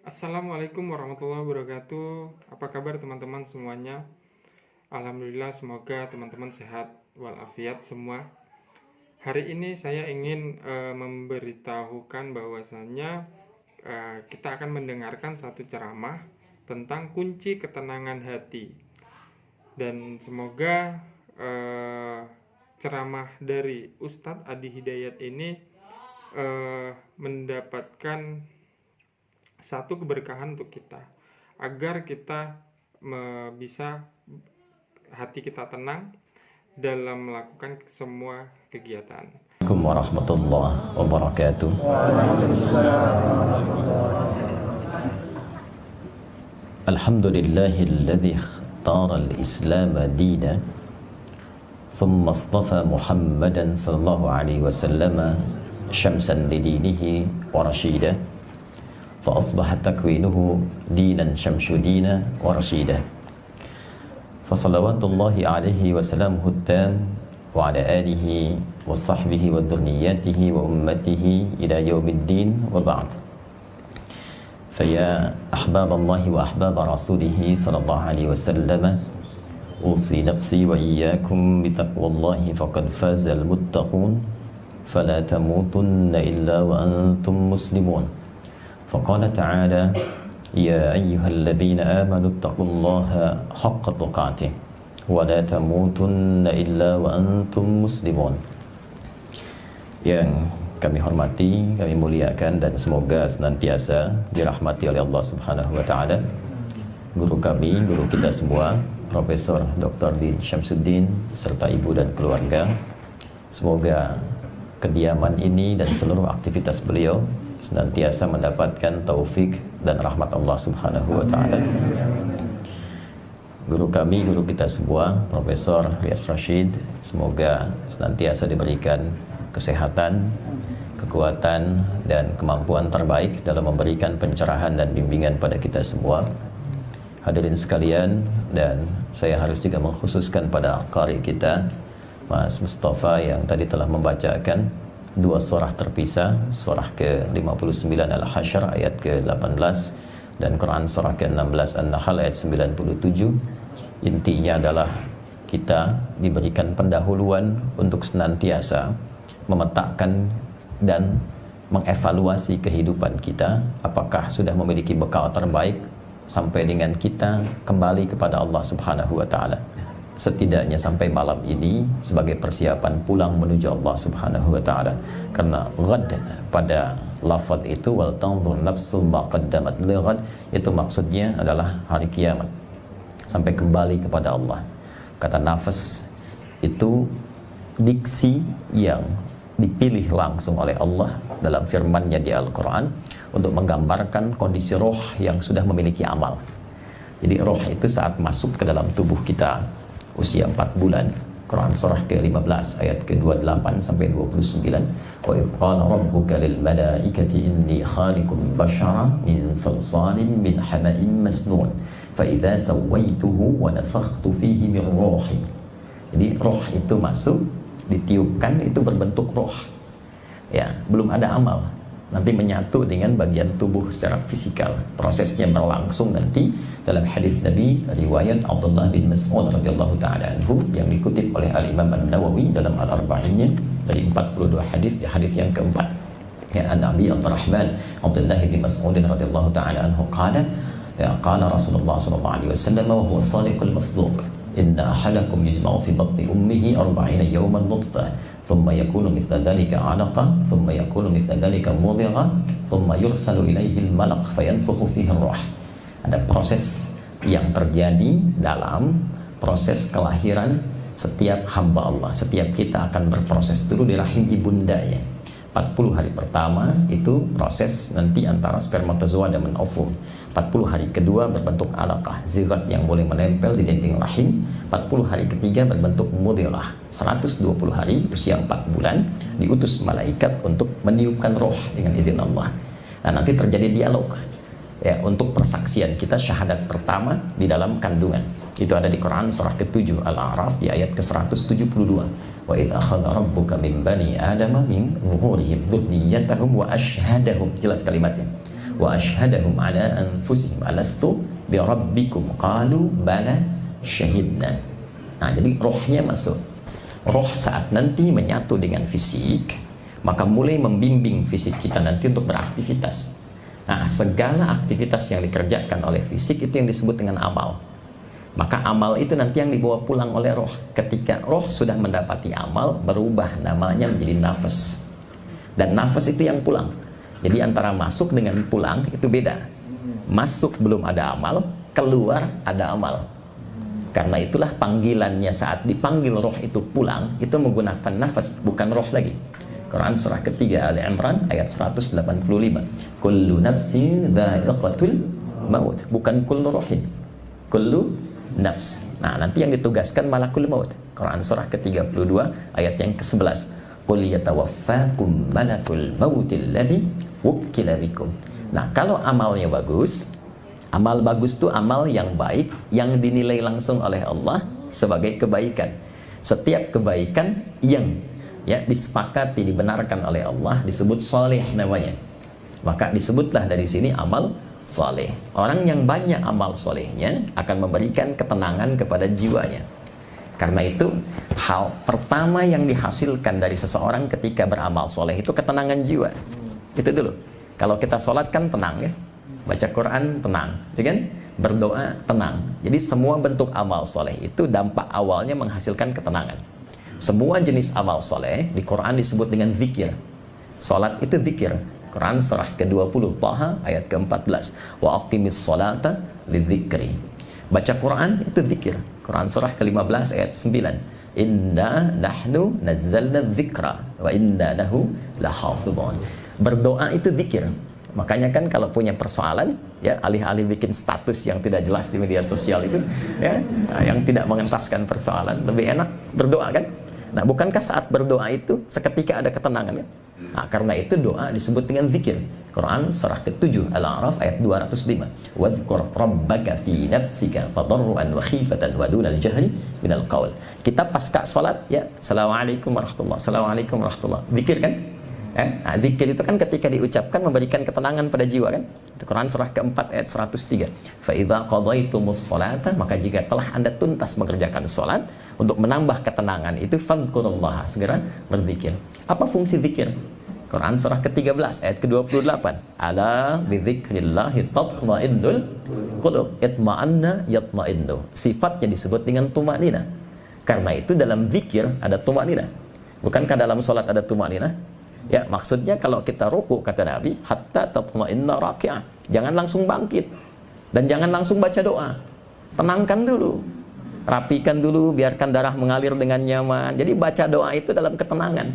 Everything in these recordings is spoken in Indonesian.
Assalamualaikum warahmatullahi wabarakatuh. Apa kabar teman-teman semuanya? Alhamdulillah, semoga teman-teman sehat walafiat semua. Hari ini saya ingin memberitahukan bahwasannya kita akan mendengarkan satu ceramah tentang kunci ketenangan hati. Dan semoga ceramah dari Ustadz Adi Hidayat ini mendapatkan satu keberkahan untuk kita, agar kita bisa hati kita tenang dalam melakukan semua kegiatan. Assalamualaikum warahmatullahi wabarakatuh. Alhamdulillahilladzi ikhtara al-Islam dina thumma istafa Muhammadan sallallahu alaihi wasallam syamsan lidinihi wa rashida fa asbaha takwinuhu dinan syamsudina wa rashida fa salawatullahi alaihi wa salamuhu tam wa ala alihi wa sahbihi wa dhurriyyatihi wa ummatihi ila yaumiddin wa ba'd. Faya ahbaballahi wa ahbab rasulih sallallahu alaihi wasallam, usi nafsi wa iyyakum bitaqwallahi faqad fazal muttaqun fala tamutunna illa wa antum muslimun. Faqala ta'ala ya ayyuhalladzina amanu taqullaha haqqa tuqatih wa la tamutunna illa wa antum muslimun. Yang kami hormati, kami muliakan, dan semoga senantiasa dirahmati oleh Allah Subhanahu wa taala. Guru kami, guru kita semua, Profesor Dr. Din Syamsuddin serta ibu dan keluarga. Semoga kediaman ini dan seluruh aktivitas beliau senantiasa mendapatkan taufik dan rahmat Allah Subhanahu wa taala. Guru kami, guru kita semua, Profesor Riyas Rashid, semoga senantiasa diberikan kesehatan, kekuatan, dan kemampuan terbaik dalam memberikan pencerahan dan bimbingan pada kita semua. Hadirin sekalian, dan saya harus juga mengkhususkan pada qari kita, Mas Mustafa, yang tadi telah membacakan dua surah terpisah, surah ke-59 Al-Hasyr ayat ke-18 dan Quran surah ke-16 An-Nahl ayat 97. Intinya adalah kita diberikan pendahuluan untuk senantiasa memetakan dan mengevaluasi kehidupan kita, apakah sudah memiliki bekal terbaik sampai dengan kita kembali kepada Allah Subhanahu wa taala. Setidaknya sampai malam ini sebagai persiapan pulang menuju Allah Subhanahu wa taala. Karena ghad pada lafaz itu wal tanzur nafsu ma qaddamat li ghad, itu maksudnya adalah hari kiamat. Sampai kembali kepada Allah. Kata nafas itu diksi yang dipilih langsung oleh Allah dalam firman-Nya di Al-Qur'an untuk menggambarkan kondisi roh yang sudah memiliki amal. Jadi roh itu saat masuk ke dalam tubuh kita usia 4 bulan. Quran surah ke-15 ayat ke-28 sampai 29. Wa idh qala rabbuka lil malaikati inni khaliqun bashara min salsalin min hama'in masnun fa idza sawaituhu wa nafakhtu fihi min ruhi. Jadi roh itu masuk, ditiupkan, itu berbentuk roh. Ya, belum ada amal. Nanti menyatu dengan bagian tubuh secara fisikal. Prosesnya berlangsung nanti dalam hadis Nabi riwayat Abdullah bin Mas'ud radhiyallahu taala anhu yang dikutip oleh Al-Imam An-Nawawi dalam Al-Arba'innya dari 42 hadis, di hadis yang keempat. Ya, Nabi Abdurrahman Abdullah bin Mas'ud radhiyallahu taala anhu qala ya qala Rasulullah sallallahu alaihi wasallam wa huwa shadiqul masduq inna ahadakum yujma'u fi batni ummihi 40 yawman nutfah thumma yakunu mithla dhalika 'alaqah thumma yakunu mithla dhalika mudghah thumma yursalu ilaihi al-malak fayanfukhu fihi ar-ruh. Ada proses yang terjadi dalam proses kelahiran setiap hamba Allah. Setiap kita akan berproses dulu di rahim ibundanya. 40 hari pertama itu proses nanti antara spermatozoa dan ovum. 40 hari kedua berbentuk alaqah, zigot yang boleh menempel di dinding rahim. 40 hari ketiga berbentuk mudghah. 120 hari usia 4 bulan diutus malaikat untuk meniupkan roh dengan izin Allah. Nah, nanti terjadi dialog ya untuk persaksian kita syahadat pertama di dalam kandungan. Itu ada di Quran surah ke-7 Al-A'raf di ayat ke-172. Wa idza akhadha rabbuka min bani adama min zuhurihim dzurriyyatahum wa ashhadahum. Jelas kalimatnya. wa ashhadahum ala anfusihim alastu bi rabbikum qalu bala syahidna. Nah, jadi rohnya masuk. Roh saat nanti menyatu dengan fisik, maka mulai membimbing fisik kita nanti untuk beraktivitas. Nah, segala aktivitas yang dikerjakan oleh fisik itu yang disebut dengan amal. Maka amal itu nanti yang dibawa pulang oleh roh. Ketika roh sudah mendapati amal, berubah namanya menjadi nafas. Dan nafas itu yang pulang. Jadi antara masuk dengan pulang itu beda. Masuk belum ada amal, keluar ada amal. Karena itulah panggilannya saat dipanggil roh itu pulang, itu menggunakan nafas, bukan roh lagi. Quran surah ketiga Ali Imran ayat 185. Kullu nafsin dha'iqatul maut, bukan kullu rohin. Kullu nafs. Nah, nanti yang ditugaskan malakul maut. Quran surah ke-32 ayat yang ke-11. Qul yatawaffakum malakul mautil ladzi wukkila bikum. Nah, kalau amalnya bagus, amal bagus itu amal yang baik yang dinilai langsung oleh Allah sebagai kebaikan. Setiap kebaikan yang disepakati dibenarkan oleh Allah disebut saleh namanya. Maka disebutlah dari sini amal saleh. Orang yang banyak amal salehnya akan memberikan ketenangan kepada jiwanya. Karena itu hal pertama yang dihasilkan dari seseorang ketika beramal saleh itu ketenangan jiwa. Itu dulu. Kalau kita sholat kan tenang ya. Baca Quran tenang, ya kan? Berdoa tenang. Jadi semua bentuk amal soleh itu dampak awalnya menghasilkan ketenangan. Semua jenis amal soleh di Quran disebut dengan zikir. Salat itu zikir. Quran surah ke-20 Taha ayat ke-14. Wa aqimis salata lidzikri. Baca Quran itu zikir. Quran surah ke-15 ayat 9. Inna nahnu nazzalna dzikra wa inna lahu lahafidhun. Berdoa itu zikir. Makanya kan kalau punya persoalan, ya alih-alih bikin status yang tidak jelas di media sosial itu, ya, yang tidak mengentaskan persoalan, lebih enak berdoa kan? Nah, bukankah saat berdoa itu seketika ada ketenangan ya? Nah, karena itu doa disebut dengan zikir. Quran surah ke-7 Al-A'raf ayat 205. Wadhkur rabbaka fi nafsika tadarruan wa khifatan wa dunal jahri minal qaul. Kita pasca salat ya, assalamualaikum warahmatullahi, assalamualaikum warahmatullahi. Zikir kan? Nah, zikir itu kan ketika diucapkan memberikan ketenangan pada jiwa kan? Itu Quran surah ke-4 ayat 103. Fa idza qadaitumus sholata, maka jika telah Anda tuntas mengerjakan salat untuk menambah ketenangan itu fadhkurullaha, segera berzikir. Apa fungsi zikir? Quran surah ke-13 ayat ke-28. Ala bidzikrillahi tatma'innul qulub. Itma'anna yatma'innu. Sifatnya disebut dengan tumanina. Karena itu dalam zikir ada tumanina. Bukankah dalam salat ada tumanina? Ya, maksudnya kalau kita ruku kata Nabi, hatta tatma'inna raki'ah. Jangan langsung bangkit dan jangan langsung baca doa. Tenangkan dulu. Rapikan dulu, biarkan darah mengalir dengan nyaman. Jadi baca doa itu dalam ketenangan.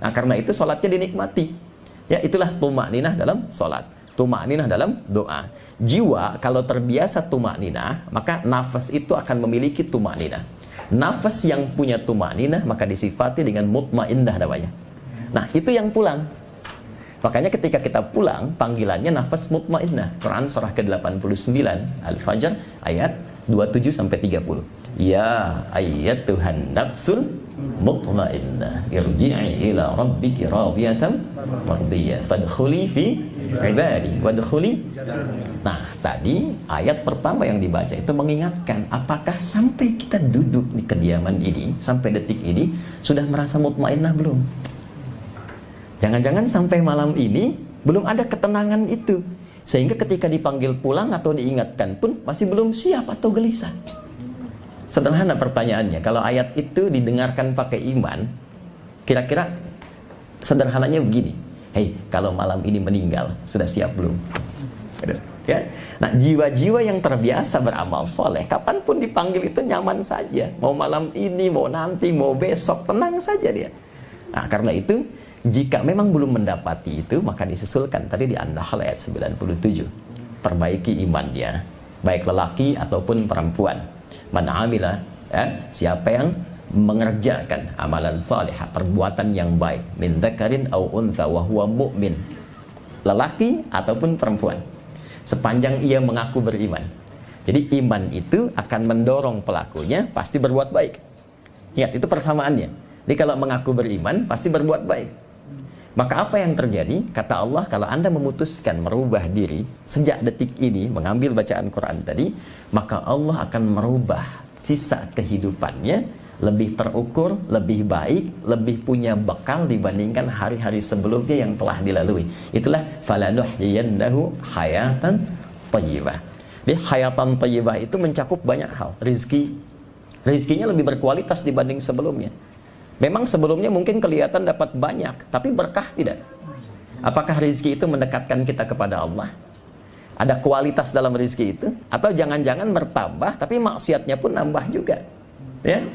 Nah, karena itu salatnya dinikmati. Ya, itulah tumakninah dalam salat. Tumakninah dalam doa. Jiwa kalau terbiasa tumakninah, maka nafas itu akan memiliki tumakninah. Nafas yang punya tumakninah maka disifati dengan mutmainnah namanya. Nah, itu yang pulang. Makanya ketika kita pulang, panggilannya nafas mutmainnah. Quran surah ke-89 Al-Fajr ayat 27 sampai 30. Ya ayyatuhan nafsul mutmainnah irji'i ila rabbiki radiyatan mardiyah fadkhuli fi ibadi wadkhuli. Nah, tadi ayat pertama yang dibaca itu mengingatkan apakah sampai kita duduk di kediaman ini, sampai detik ini sudah merasa mutmainnah belum? Jangan-jangan sampai malam ini belum ada ketenangan itu. Sehingga ketika dipanggil pulang atau diingatkan pun masih belum siap atau gelisah. Sederhana pertanyaannya, kalau ayat itu didengarkan pakai iman, kira-kira sederhananya begini. Hei, kalau malam ini meninggal, sudah siap belum? Ya? Nah, jiwa-jiwa yang terbiasa beramal soleh, kapanpun dipanggil itu nyaman saja. Mau malam ini, mau nanti, mau besok, tenang saja dia. Nah, karena itu jika memang belum mendapati itu, maka disusulkan tadi di An-Nahl ayat 97. Perbaiki imannya, baik lelaki ataupun perempuan. Man amila, siapa yang mengerjakan amalan salihah, perbuatan yang baik, min dzakarin aw untha wa huwa mu'min. Lelaki ataupun perempuan. Sepanjang ia mengaku beriman. Jadi iman itu akan mendorong pelakunya pasti berbuat baik. Ingat, itu persamaannya. Jadi kalau mengaku beriman pasti berbuat baik. Maka apa yang terjadi? Kata Allah, kalau Anda memutuskan merubah diri sejak detik ini, mengambil bacaan Quran tadi, maka Allah akan merubah sisa kehidupannya lebih terukur, lebih baik, lebih punya bekal dibandingkan hari-hari sebelumnya yang telah dilalui. Itulah falanuhyiyannahu hayatan thayyibah. Jadi hayatan thayyibah itu mencakup banyak hal. Rizkinya lebih berkualitas dibanding sebelumnya. Memang sebelumnya mungkin kelihatan dapat banyak, tapi berkah tidak. Apakah rizki itu mendekatkan kita kepada Allah? Ada kualitas dalam rizki itu? Atau jangan-jangan bertambah, tapi maksiatnya pun nambah juga? Ya?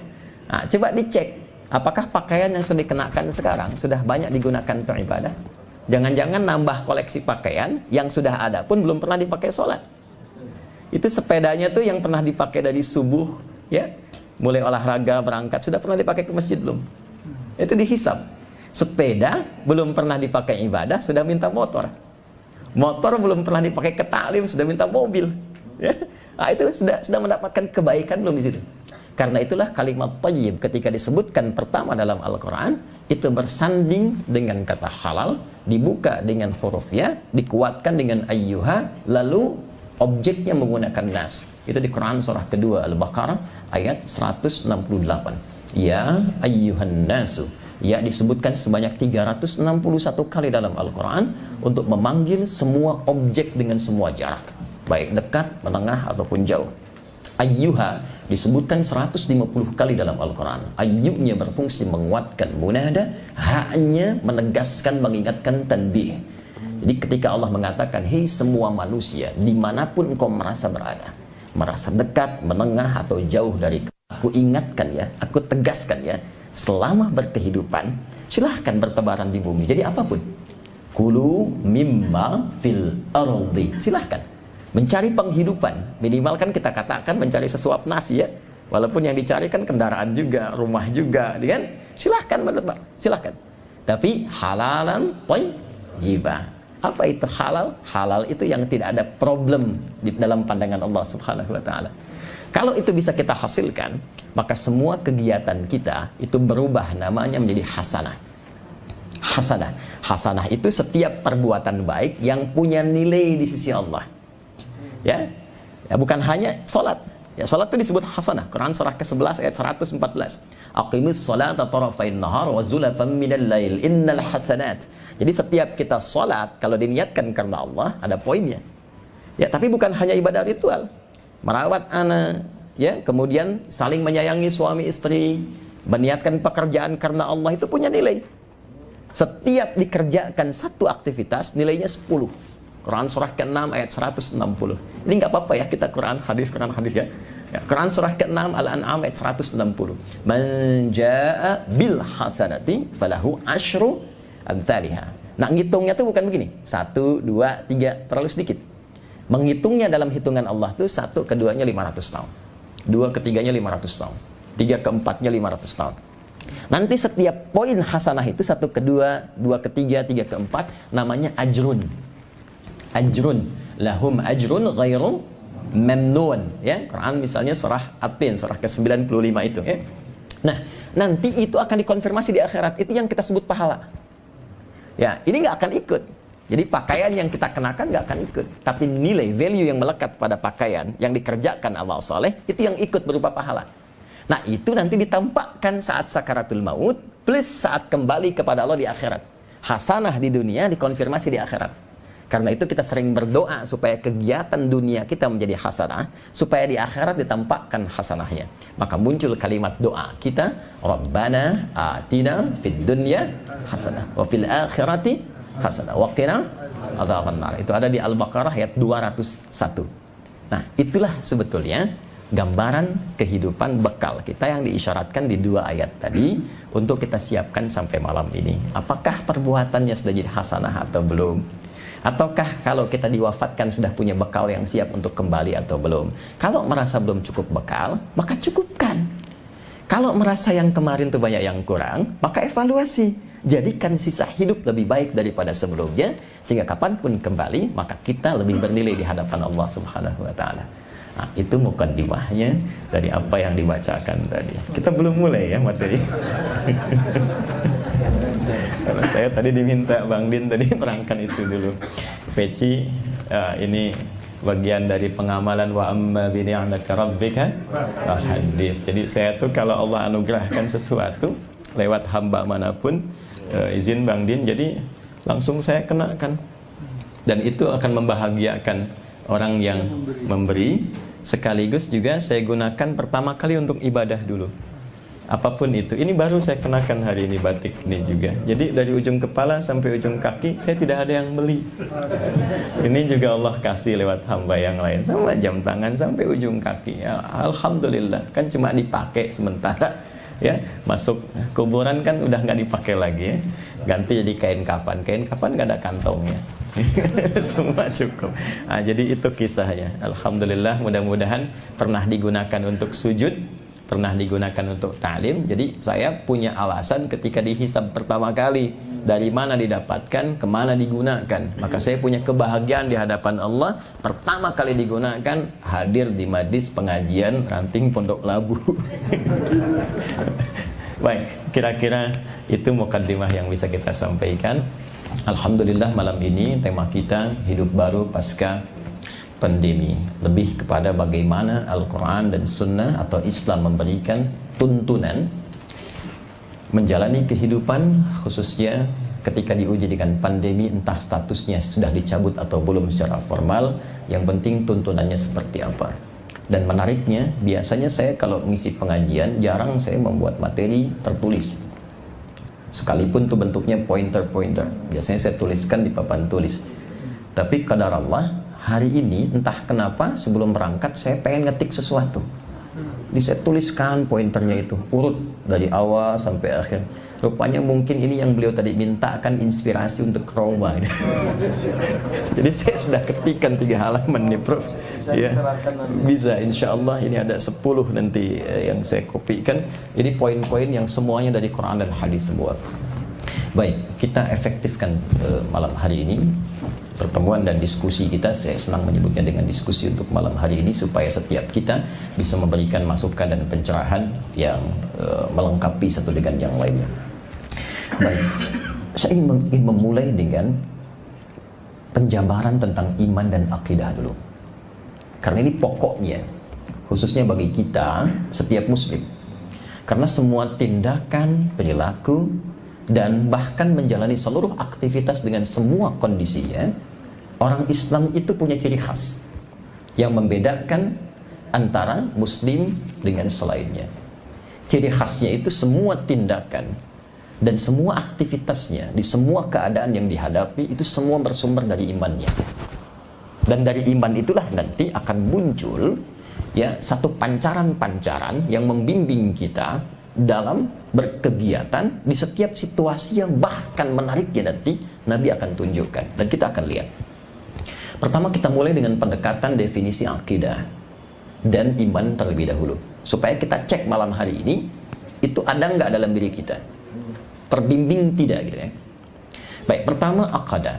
Nah, coba dicek, apakah pakaian yang sudah dikenakan sekarang sudah banyak digunakan untuk ibadah? Jangan-jangan nambah koleksi pakaian yang sudah ada pun belum pernah dipakai sholat. Itu sepedanya tuh yang pernah dipakai dari subuh, ya, mulai olahraga, berangkat, sudah pernah dipakai ke masjid belum? Itu dihisab. Sepeda belum pernah dipakai ibadah, sudah minta motor. Motor belum pernah dipakai ke taklim, sudah minta mobil. Ya? Nah, itu sudah mendapatkan kebaikan belum di situ? Karena itulah kalimat thayyib ketika disebutkan pertama dalam Al-Quran, itu bersanding dengan kata halal, dibuka dengan huruf ya, dikuatkan dengan ayyuha, lalu objeknya menggunakan nas. Itu di Quran surah kedua Al-Baqarah ayat 168. Ya ayyuhan nasu. Ya disebutkan sebanyak 361 kali dalam Al-Quran untuk memanggil semua objek dengan semua jarak, baik dekat, menengah ataupun jauh. Ayyuha disebutkan 150 kali dalam Al-Quran. Ayyunya berfungsi menguatkan munada, haknya menegaskan, mengingatkan tanbih. Jadi ketika Allah mengatakan, hei semua manusia, dimanapun engkau merasa berada, merasa dekat, menengah atau jauh dari aku ingatkan ya, aku tegaskan ya, selama berkehidupan silahkan bertebaran di bumi. Jadi apapun, kulu mimma fil ardi, silahkan mencari penghidupan. Minimal kan kita katakan mencari sesuap nasi ya, walaupun yang dicari kan kendaraan juga, rumah juga, kan? Silahkan bertebar, silahkan. Tapi halalan thayyibah. Apa itu halal? Halal itu yang tidak ada problem di dalam pandangan Allah Subhanahu wa taala. Kalau itu bisa kita hasilkan, maka semua kegiatan kita itu berubah namanya menjadi hasanah. Hasanah. Hasanah itu setiap perbuatan baik yang punya nilai di sisi Allah. Ya, bukan hanya sholat. Ya, sholat itu disebut hasanah. Quran surah ke-11 ayat 114. Aqimis sholata tarafain nahar wa zulafan minal lail innal hasanat. Jadi setiap kita sholat, kalau diniatkan karena Allah, ada poinnya. Ya, tapi bukan hanya ibadah ritual. Merawat anak, ya, kemudian saling menyayangi suami istri, meniatkan pekerjaan karena Allah itu punya nilai. Setiap dikerjakan satu aktivitas, nilainya 10. Quran surah ke-6 ayat 160. Ini nggak apa-apa ya kita Quran hadis ya. Quran surah ke-6 Al-An'am ayat 160. Man jaa'a bil hasanati falahu asyru amsalihha. Nah, ngitungnya tuh bukan begini. 1, 2, 3, terlalu sedikit. Menghitungnya dalam hitungan Allah tuh 1 keduanya 500 tahun. 2 ketiganya 500 tahun. 3 keempatnya 500 tahun. Nanti setiap poin hasanah itu 1 kedua, 2 ketiga, 3 keempat namanya ajrun. Ajrun, lahum ajrun ghairu mamnun, ya. Quran misalnya surah At-Tin, surah ke-95 itu, ya. Nah, nanti itu akan dikonfirmasi di akhirat. Itu yang kita sebut pahala. Ya, ini nggak akan ikut. Jadi pakaian yang kita kenakan nggak akan ikut. Tapi nilai, value yang melekat pada pakaian yang dikerjakan amal soleh, itu yang ikut berupa pahala. Nah, itu nanti ditampakkan saat sakaratul maut, plus saat kembali kepada Allah di akhirat. Hasanah di dunia dikonfirmasi di akhirat. Karena itu kita sering berdoa supaya kegiatan dunia kita menjadi hasanah, supaya di akhirat ditampakkan hasanahnya. Maka muncul kalimat doa kita, Rabbana atina fid dunya hasanah wa fil akhirati hasanah wa qina adzabannar. Itu ada di Al-Baqarah ayat 201. Nah, itulah sebetulnya gambaran kehidupan bekal kita yang diisyaratkan di 2 ayat tadi untuk kita siapkan sampai malam ini. Apakah perbuatannya sudah jadi hasanah atau belum? Ataukah kalau kita diwafatkan sudah punya bekal yang siap untuk kembali atau belum? Kalau merasa belum cukup bekal, maka cukupkan. Kalau merasa yang kemarin itu banyak yang kurang, maka evaluasi. Jadikan sisa hidup lebih baik daripada sebelumnya, sehingga kapanpun kembali, maka kita lebih bernilai di hadapan Allah Subhanahu wa ta'ala. Nah, itu mukaddimahnya dari apa yang dibacakan tadi. Kita belum mulai ya materi. Kalau saya tadi diminta Bang Din tadi terangkan itu dulu. Peci ini bagian dari pengamalan wa amma bi ni'mati rabbika hadis. Jadi saya tuh kalau Allah anugerahkan sesuatu lewat hamba manapun, izin Bang Din, jadi langsung saya kenakan. Dan itu akan membahagiakan orang yang memberi, sekaligus juga saya gunakan pertama kali untuk ibadah dulu. Apapun itu, ini baru saya kenakan hari ini batik ini juga. Jadi dari ujung kepala sampai ujung kaki saya tidak ada yang beli. Ini juga Allah kasih lewat hamba yang lain, sama jam tangan sampai ujung kaki. Ya, alhamdulillah, kan cuma dipakai sementara. Ya, masuk kuburan kan udah nggak dipakai lagi ya. Ganti jadi kain kafan nggak ada kantongnya. Semua cukup. Jadi itu kisahnya. Alhamdulillah, mudah-mudahan pernah digunakan untuk sujud, pernah digunakan untuk ta'lim. Jadi saya punya alasan ketika dihisab pertama kali, dari mana didapatkan, kemana digunakan. Maka saya punya kebahagiaan di hadapan Allah, pertama kali digunakan hadir di majlis pengajian Ranting Pondok Labu. Baik, kira-kira itu mukaddimah yang bisa kita sampaikan. Alhamdulillah, malam ini tema kita hidup baru pasca pandemi, lebih kepada bagaimana Al-Quran dan Sunnah atau Islam memberikan tuntunan menjalani kehidupan, khususnya ketika diuji dengan pandemi, entah statusnya sudah dicabut atau belum secara formal, yang penting tuntunannya seperti apa. Dan menariknya, biasanya saya kalau mengisi pengajian jarang saya membuat materi tertulis, sekalipun itu bentuknya pointer-pointer. Biasanya saya tuliskan di papan tulis. Tapi qadar Allah, hari ini entah kenapa sebelum berangkat saya pengen ngetik sesuatu. Jadi saya tuliskan pointernya itu, urut dari awal sampai akhir. Rupanya mungkin ini yang beliau tadi minta akan inspirasi untuk Roma. Jadi saya sudah ketikkan 3 halaman nih Prof. Ya, bisa, insya Allah ini ada 10 nanti yang saya kopikan. Jadi poin-poin yang semuanya dari Quran dan hadis semua. Baik, kita efektifkan malam hari ini pertemuan dan diskusi kita. Saya senang menyebutnya dengan diskusi untuk malam hari ini, supaya setiap kita bisa memberikan masukan dan pencerahan yang melengkapi satu dengan yang lainnya. Baik, saya ingin memulai dengan penjabaran tentang iman dan akidah dulu, karena ini pokoknya, khususnya bagi kita setiap muslim. Karena semua tindakan, perilaku, dan bahkan menjalani seluruh aktivitas dengan semua kondisinya, orang Islam itu punya ciri khas yang membedakan antara muslim dengan selainnya. Ciri khasnya itu semua tindakan dan semua aktivitasnya di semua keadaan yang dihadapi itu semua bersumber dari imannya. Dan dari iman itulah nanti akan muncul ya satu pancaran-pancaran yang membimbing kita dalam berkegiatan di setiap situasi yang bahkan menariknya nanti Nabi akan tunjukkan dan kita akan lihat. Pertama, kita mulai dengan pendekatan definisi akidah dan iman terlebih dahulu, supaya kita cek malam hari ini itu ada nggak dalam diri kita, terbimbing tidak gitu ya. Baik, pertama akidah.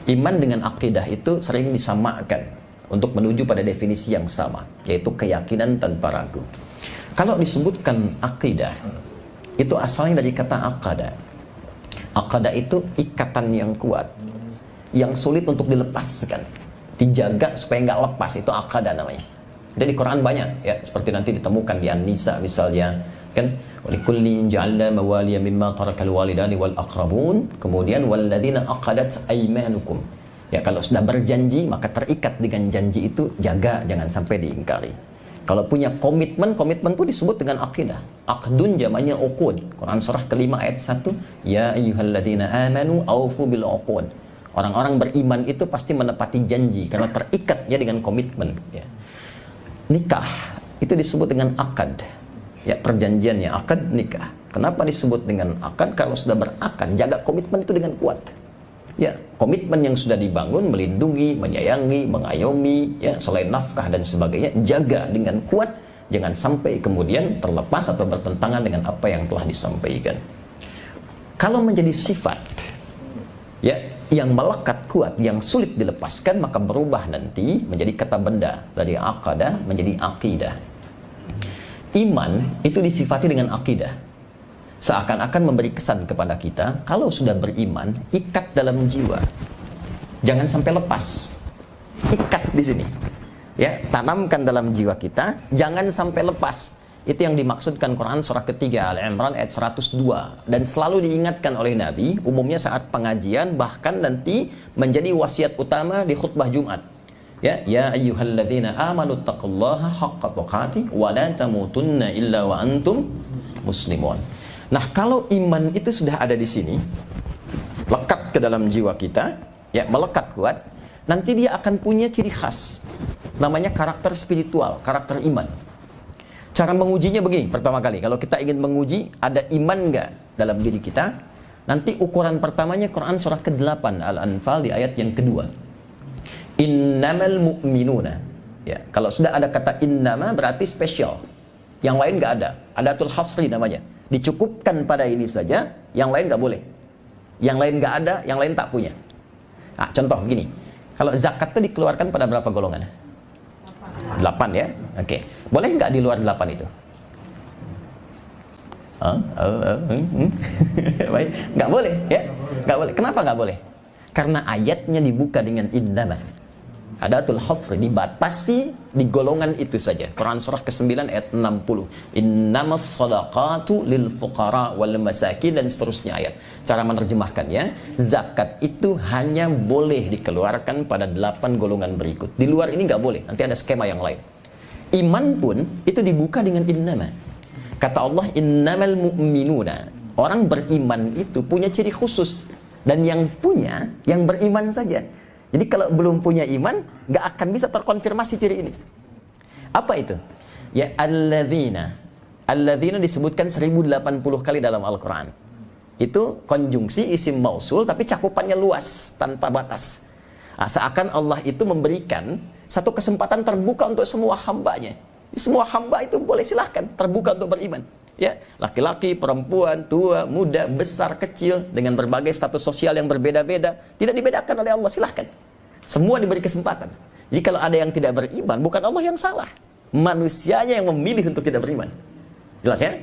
Iman dengan akidah itu sering disamakan untuk menuju pada definisi yang sama, yaitu keyakinan tanpa ragu. Kalau disebutkan akidah, itu asalnya dari kata aqada. Aqada itu ikatan yang kuat, yang sulit untuk dilepaskan, dijaga supaya nggak lepas, itu aqada namanya. Jadi di Quran banyak ya, seperti nanti ditemukan di An-Nisa misalnya, kan, walikullin ja'alna mawaliya mimma tarakal walidani wal aqrabun, kemudian walladzina aqadat aymanukum. Ya, kalau sudah berjanji maka terikat dengan janji itu, jaga, jangan sampai diingkari. Kalau punya komitmen, komitmen pun disebut dengan akidah. Aqdun jamannya uqud. Quran surah kelima ayat 1, ya ayyuhalladzina amanu aufu bil uqud. Orang-orang beriman itu pasti menepati janji karena terikatnya dengan komitmen ya. Nikah itu disebut dengan akad. Ya, perjanjiannya akad nikah. Kenapa disebut dengan akad? Kalau sudah berakad, jaga komitmen itu dengan kuat. Ya, komitmen yang sudah dibangun, melindungi, menyayangi, mengayomi, ya, selain nafkah dan sebagainya, jaga dengan kuat, jangan sampai kemudian terlepas atau bertentangan dengan apa yang telah disampaikan. Kalau menjadi sifat, ya, yang melekat kuat, yang sulit dilepaskan, maka berubah nanti menjadi kata benda, dari aqadah menjadi aqidah. Iman itu disifati dengan akidah. seakan-akan memberi kesan kepada kita, kalau sudah beriman, ikat dalam jiwa. Jangan sampai lepas. Ikat di sini. Ya, tanamkan dalam jiwa kita, jangan sampai lepas. Itu yang dimaksudkan Quran surah ketiga Al-Imran ayat 102, dan selalu diingatkan oleh Nabi, umumnya saat pengajian, bahkan nanti menjadi wasiat utama di khutbah Jumat. Ya ayyuhalladzina amanu taqullaha haqqa tuqatih wa la tamutunna illa wa antum muslimun. Nah, kalau iman itu sudah ada di sini, lekat ke dalam jiwa kita, ya, melekat kuat, nanti dia akan punya ciri khas, namanya karakter spiritual, karakter iman. Cara mengujinya begini, pertama kali, kalau kita ingin menguji ada iman nggak dalam diri kita, nanti ukuran pertamanya Quran surah ke-8 Al-Anfal di ayat yang kedua. Innamal mu'minuna. Ya, kalau sudah ada kata innama berarti spesial. Yang lain nggak ada. Adatul hasri namanya. Dicukupkan pada ini saja, yang lain nggak boleh. Yang lain nggak ada, yang lain tak punya. Nah, contoh begini, kalau zakat itu dikeluarkan pada berapa golongan? 8 ya? Oke. Boleh nggak di luar 8 itu? Baik, nggak boleh ya? Nggak boleh. Kenapa nggak boleh? Karena ayatnya dibuka dengan innama. Adatul hasri, dibatasi di golongan itu saja. Quran surah ke-9 ayat 60. Innamas shadaqatu lil fuqara wal masakin, dan seterusnya ayat. Cara menerjemahkannya, zakat itu hanya boleh dikeluarkan pada 8 golongan berikut. Di luar ini nggak boleh, nanti ada skema yang lain. Iman pun itu dibuka dengan innama. Kata Allah, innamal mu'minuna. Orang beriman itu punya ciri khusus, dan yang punya yang beriman saja. Jadi kalau belum punya iman, nggak akan bisa terkonfirmasi ciri ini. Apa itu? Ya, alladzina. Alladzina disebutkan 1080 kali dalam Al-Quran. Itu konjungsi isim mausul, tapi cakupannya luas, tanpa batas. Nah, seakan Allah itu memberikan satu kesempatan terbuka untuk semua hambanya. Semua hamba itu boleh silahkan terbuka untuk beriman. Ya, laki-laki, perempuan, tua, muda, besar, kecil, dengan berbagai status sosial yang berbeda-beda, tidak dibedakan oleh Allah, silahkan. Semua diberi kesempatan. Jadi kalau ada yang tidak beriman, bukan Allah yang salah, manusianya yang memilih untuk tidak beriman. Jelas ya?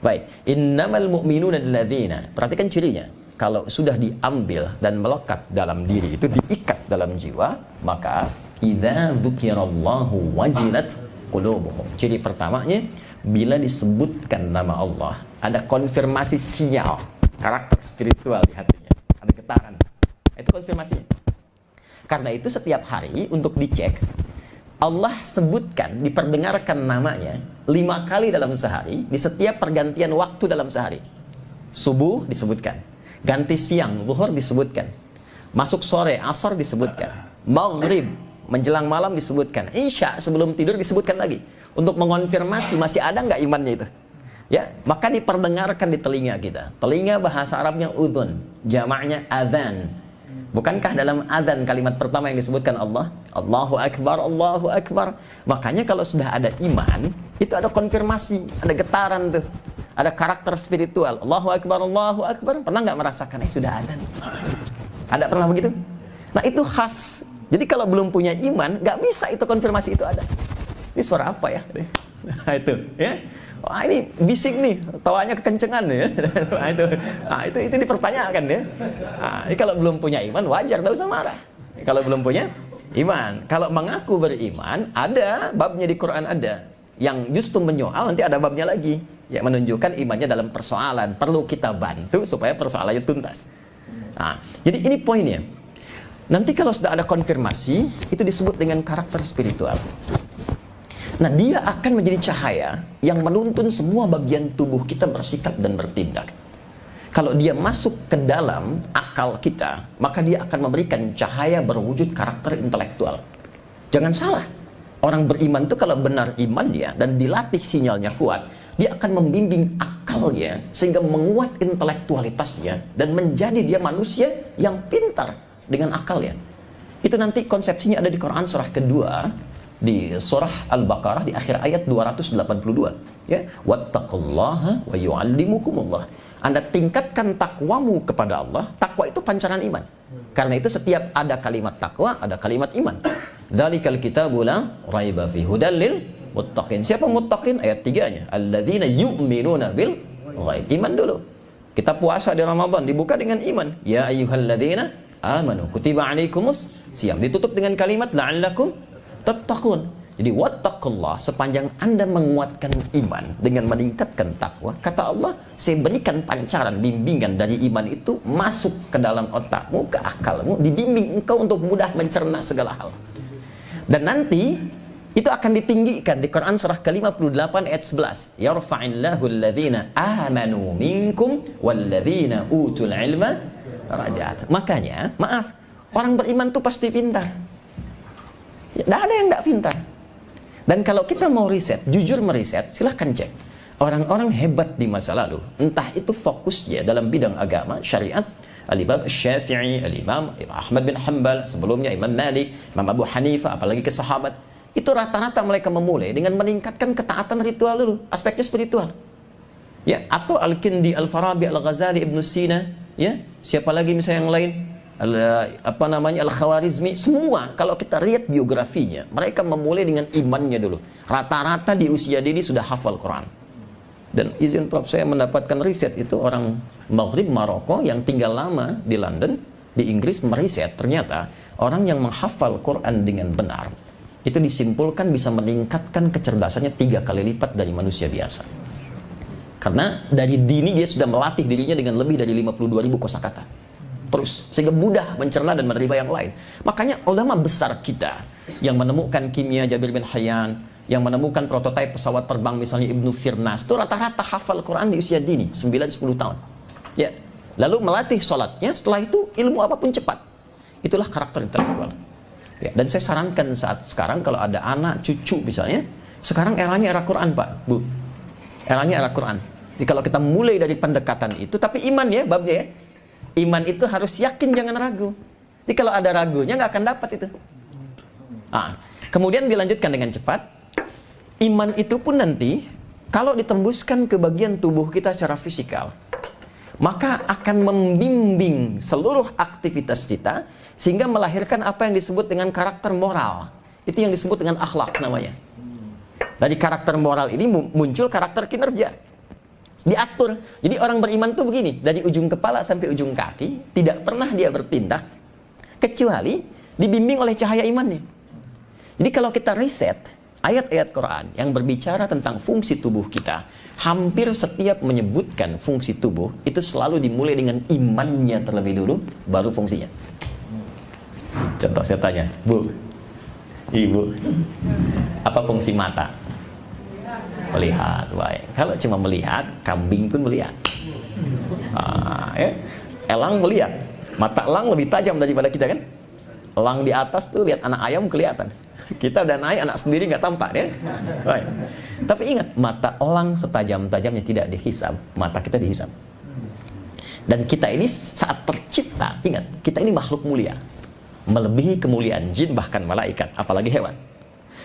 Baik, innamal mu'minuna alladzina. Perhatikan cirinya. Kalau sudah diambil dan melekat dalam diri, itu diikat dalam jiwa, maka idza dzukirallahu wajilat qulubuhum. Ciri pertamanya, bila disebutkan nama Allah, ada konfirmasi sinyal karakter spiritual di hatinya, ada getaran. Itu konfirmasinya. Karena itu setiap hari untuk dicek, Allah sebutkan, diperdengarkan namanya 5 kali dalam sehari, di setiap pergantian waktu dalam sehari. Subuh disebutkan, ganti siang, zuhur disebutkan, masuk sore, asar disebutkan, maghrib, menjelang malam disebutkan, isya sebelum tidur disebutkan lagi, untuk mengonfirmasi masih ada nggak imannya itu. Ya, maka diperdengarkan di telinga kita. Telinga bahasa Arabnya udhun, jamaknya adzan. Bukankah dalam adzan kalimat pertama yang disebutkan Allah, Allahu Akbar, Allahu Akbar. Makanya kalau sudah ada iman, itu ada konfirmasi, ada getaran tuh, ada karakter spiritual. Allahu Akbar, Allahu Akbar. Pernah nggak merasakan sudah adzan? Ada pernah begitu? Nah, itu khas. Jadi kalau belum punya iman, nggak bisa itu konfirmasi itu ada. Ini suara apa ya? Nah, itu ya. Wah, ini bising nih, tawanya kekencengan ya. Nah, itu dipertanyakan ya. Nah, ini kalau belum punya iman wajar, tak usah marah. Kalau belum punya iman, kalau mengaku beriman, ada babnya di Quran ada. Yang justru menyoal, nanti ada babnya lagi. Ya, menunjukkan imannya dalam persoalan. Perlu kita bantu supaya persoalannya tuntas. Nah, jadi ini poinnya. Nanti kalau sudah ada konfirmasi, itu disebut dengan karakter spiritual. Nah, dia akan menjadi cahaya yang menuntun semua bagian tubuh kita bersikap dan bertindak. Kalau dia masuk ke dalam akal kita, maka dia akan memberikan cahaya berwujud karakter intelektual. Jangan salah, orang beriman itu kalau benar iman dia dan dilatih sinyalnya kuat, dia akan membimbing akalnya sehingga menguat intelektualitasnya dan menjadi dia manusia yang pintar dengan akalnya. Itu nanti konsepsinya ada di Quran surah kedua, di surah Al-Baqarah di akhir ayat 282, ya, wattaqullaha wa yu'allimukumullah. Anda tingkatkan takwamu kepada Allah. Takwa itu pancaran iman. Karena itu setiap ada kalimat takwa, ada kalimat iman. Dzalikal kitabu la raiba fi hudal lil muttaqin. Siapa muttaqin? Ayat 3-nya. Alladzina yu'minuna bil ghaib. Iman dulu. Kita puasa di Ramadan dibuka dengan iman. Ya ayyuhalladzina amanu kutiba alaikumus siyam. Ditutup dengan kalimat la'allakum tattaqun. Jadi wattaqullah, sepanjang Anda menguatkan iman dengan meningkatkan takwa, kata Allah, saya berikan pancaran bimbingan dari iman itu masuk ke dalam otakmu, ke akalmu, dibimbing engkau untuk mudah mencerna segala hal. Dan nanti itu akan ditinggikan di Quran surah ke-58 ayat 11. Yarfa'illahu alladhina amanu minkum walladhina utul ilma darajat. Makanya, maaf, orang beriman tuh pasti pintar. Tidak ada yang tidak pintar. Dan kalau kita mau riset, jujur meriset, silahkan cek. Orang-orang hebat di masa lalu, entah itu fokusnya dalam bidang agama, syariat, Al-Imam Syafi'i, Al-Imam Ahmad bin Hanbal, sebelumnya Imam Malik, Imam Abu Hanifah, apalagi ke sahabat, itu rata-rata mereka memulai dengan meningkatkan ketaatan ritual dulu, aspeknya spiritual. Ya, atau Al-Kindi, Al-Farabi, Al-Ghazali, Ibn Sina, ya, siapa lagi misalnya yang lain? Al-Khawarizmi, semua kalau kita lihat biografinya, mereka memulai dengan imannya dulu. Rata-rata di usia dini sudah hafal Quran. Dan izin Prof, saya mendapatkan riset itu orang Maghrib Maroko yang tinggal lama di London, di Inggris, meriset ternyata orang yang menghafal Quran dengan benar itu disimpulkan bisa meningkatkan kecerdasannya 3 kali lipat dari manusia biasa. Karena dari dini dia sudah melatih dirinya dengan lebih dari 52.000 kosakata. Terus, sehingga mudah mencerna dan menerima yang lain. Makanya ulama besar kita yang menemukan kimia Jabir bin Hayyan, yang menemukan prototipe pesawat terbang misalnya Ibnu Firnas, itu rata-rata hafal Quran di usia dini, 9-10 tahun. Ya. Lalu melatih sholatnya, setelah itu ilmu apapun cepat. Itulah karakter intelektual. Ya. Dan saya sarankan saat sekarang kalau ada anak, cucu misalnya, sekarang eranya era Quran Pak, Bu. Eranya era Quran. Jadi kalau kita mulai dari pendekatan itu, tapi iman ya, babnya ya. Iman itu harus yakin, jangan ragu. Jadi kalau ada ragunya nggak akan dapat itu. Kemudian dilanjutkan dengan cepat. Iman itu pun nanti kalau ditembuskan ke bagian tubuh kita secara fisikal, maka akan membimbing seluruh aktivitas kita sehingga melahirkan apa yang disebut dengan karakter moral. Itu yang disebut dengan akhlak namanya. Dari karakter moral ini muncul karakter kinerja. Diatur. Jadi orang beriman tuh begini, dari ujung kepala sampai ujung kaki tidak pernah dia bertindak kecuali dibimbing oleh cahaya imannya. Jadi kalau kita riset ayat-ayat Quran yang berbicara tentang fungsi tubuh kita, hampir setiap menyebutkan fungsi tubuh itu selalu dimulai dengan imannya terlebih dulu, baru fungsinya. Contoh saya tanya, Bu, Ibu, apa fungsi mata? Melihat, baik. Kalau cuma melihat, kambing pun melihat. Elang melihat. Mata elang lebih tajam daripada kita kan? Elang di atas tuh lihat anak ayam kelihatan. Kita udah naik, anak sendiri nggak tampak ya. Baik. Tapi ingat, mata elang setajam-tajamnya tidak dihisab, mata kita dihisab. Dan kita ini saat tercipta, ingat, kita ini makhluk mulia, melebihi kemuliaan jin bahkan malaikat, apalagi hewan.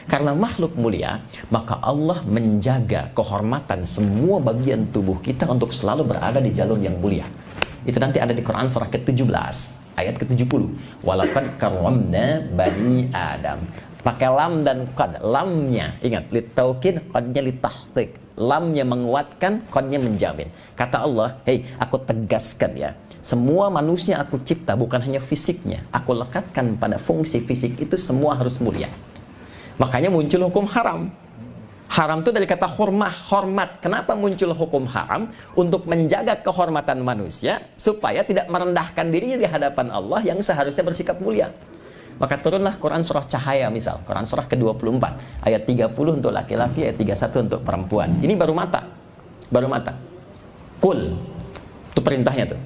Karena makhluk mulia, maka Allah menjaga kehormatan semua bagian tubuh kita untuk selalu berada di jalur yang mulia. Itu nanti ada di Quran surah ke-17 ayat ke-70. Walaqad karramna bani Adam. Pakai lam dan qad. Lamnya, ingat, litaukid, qadnya litahqiq. Lamnya menguatkan, qadnya menjamin. Kata Allah, hei, aku tegaskan ya, semua manusia aku cipta bukan hanya fisiknya, aku lekatkan pada fungsi fisik itu semua harus mulia. Makanya muncul hukum haram. Haram itu dari kata hormat. Kenapa muncul hukum haram? Untuk menjaga kehormatan manusia supaya tidak merendahkan dirinya di hadapan Allah yang seharusnya bersikap mulia. Maka turunlah Quran surah Cahaya misal, Quran surah ke-24 ayat 30 untuk laki-laki, ayat 31 untuk perempuan. Ini baru mata. Baru mata. Kul. Itu perintahnya tuh.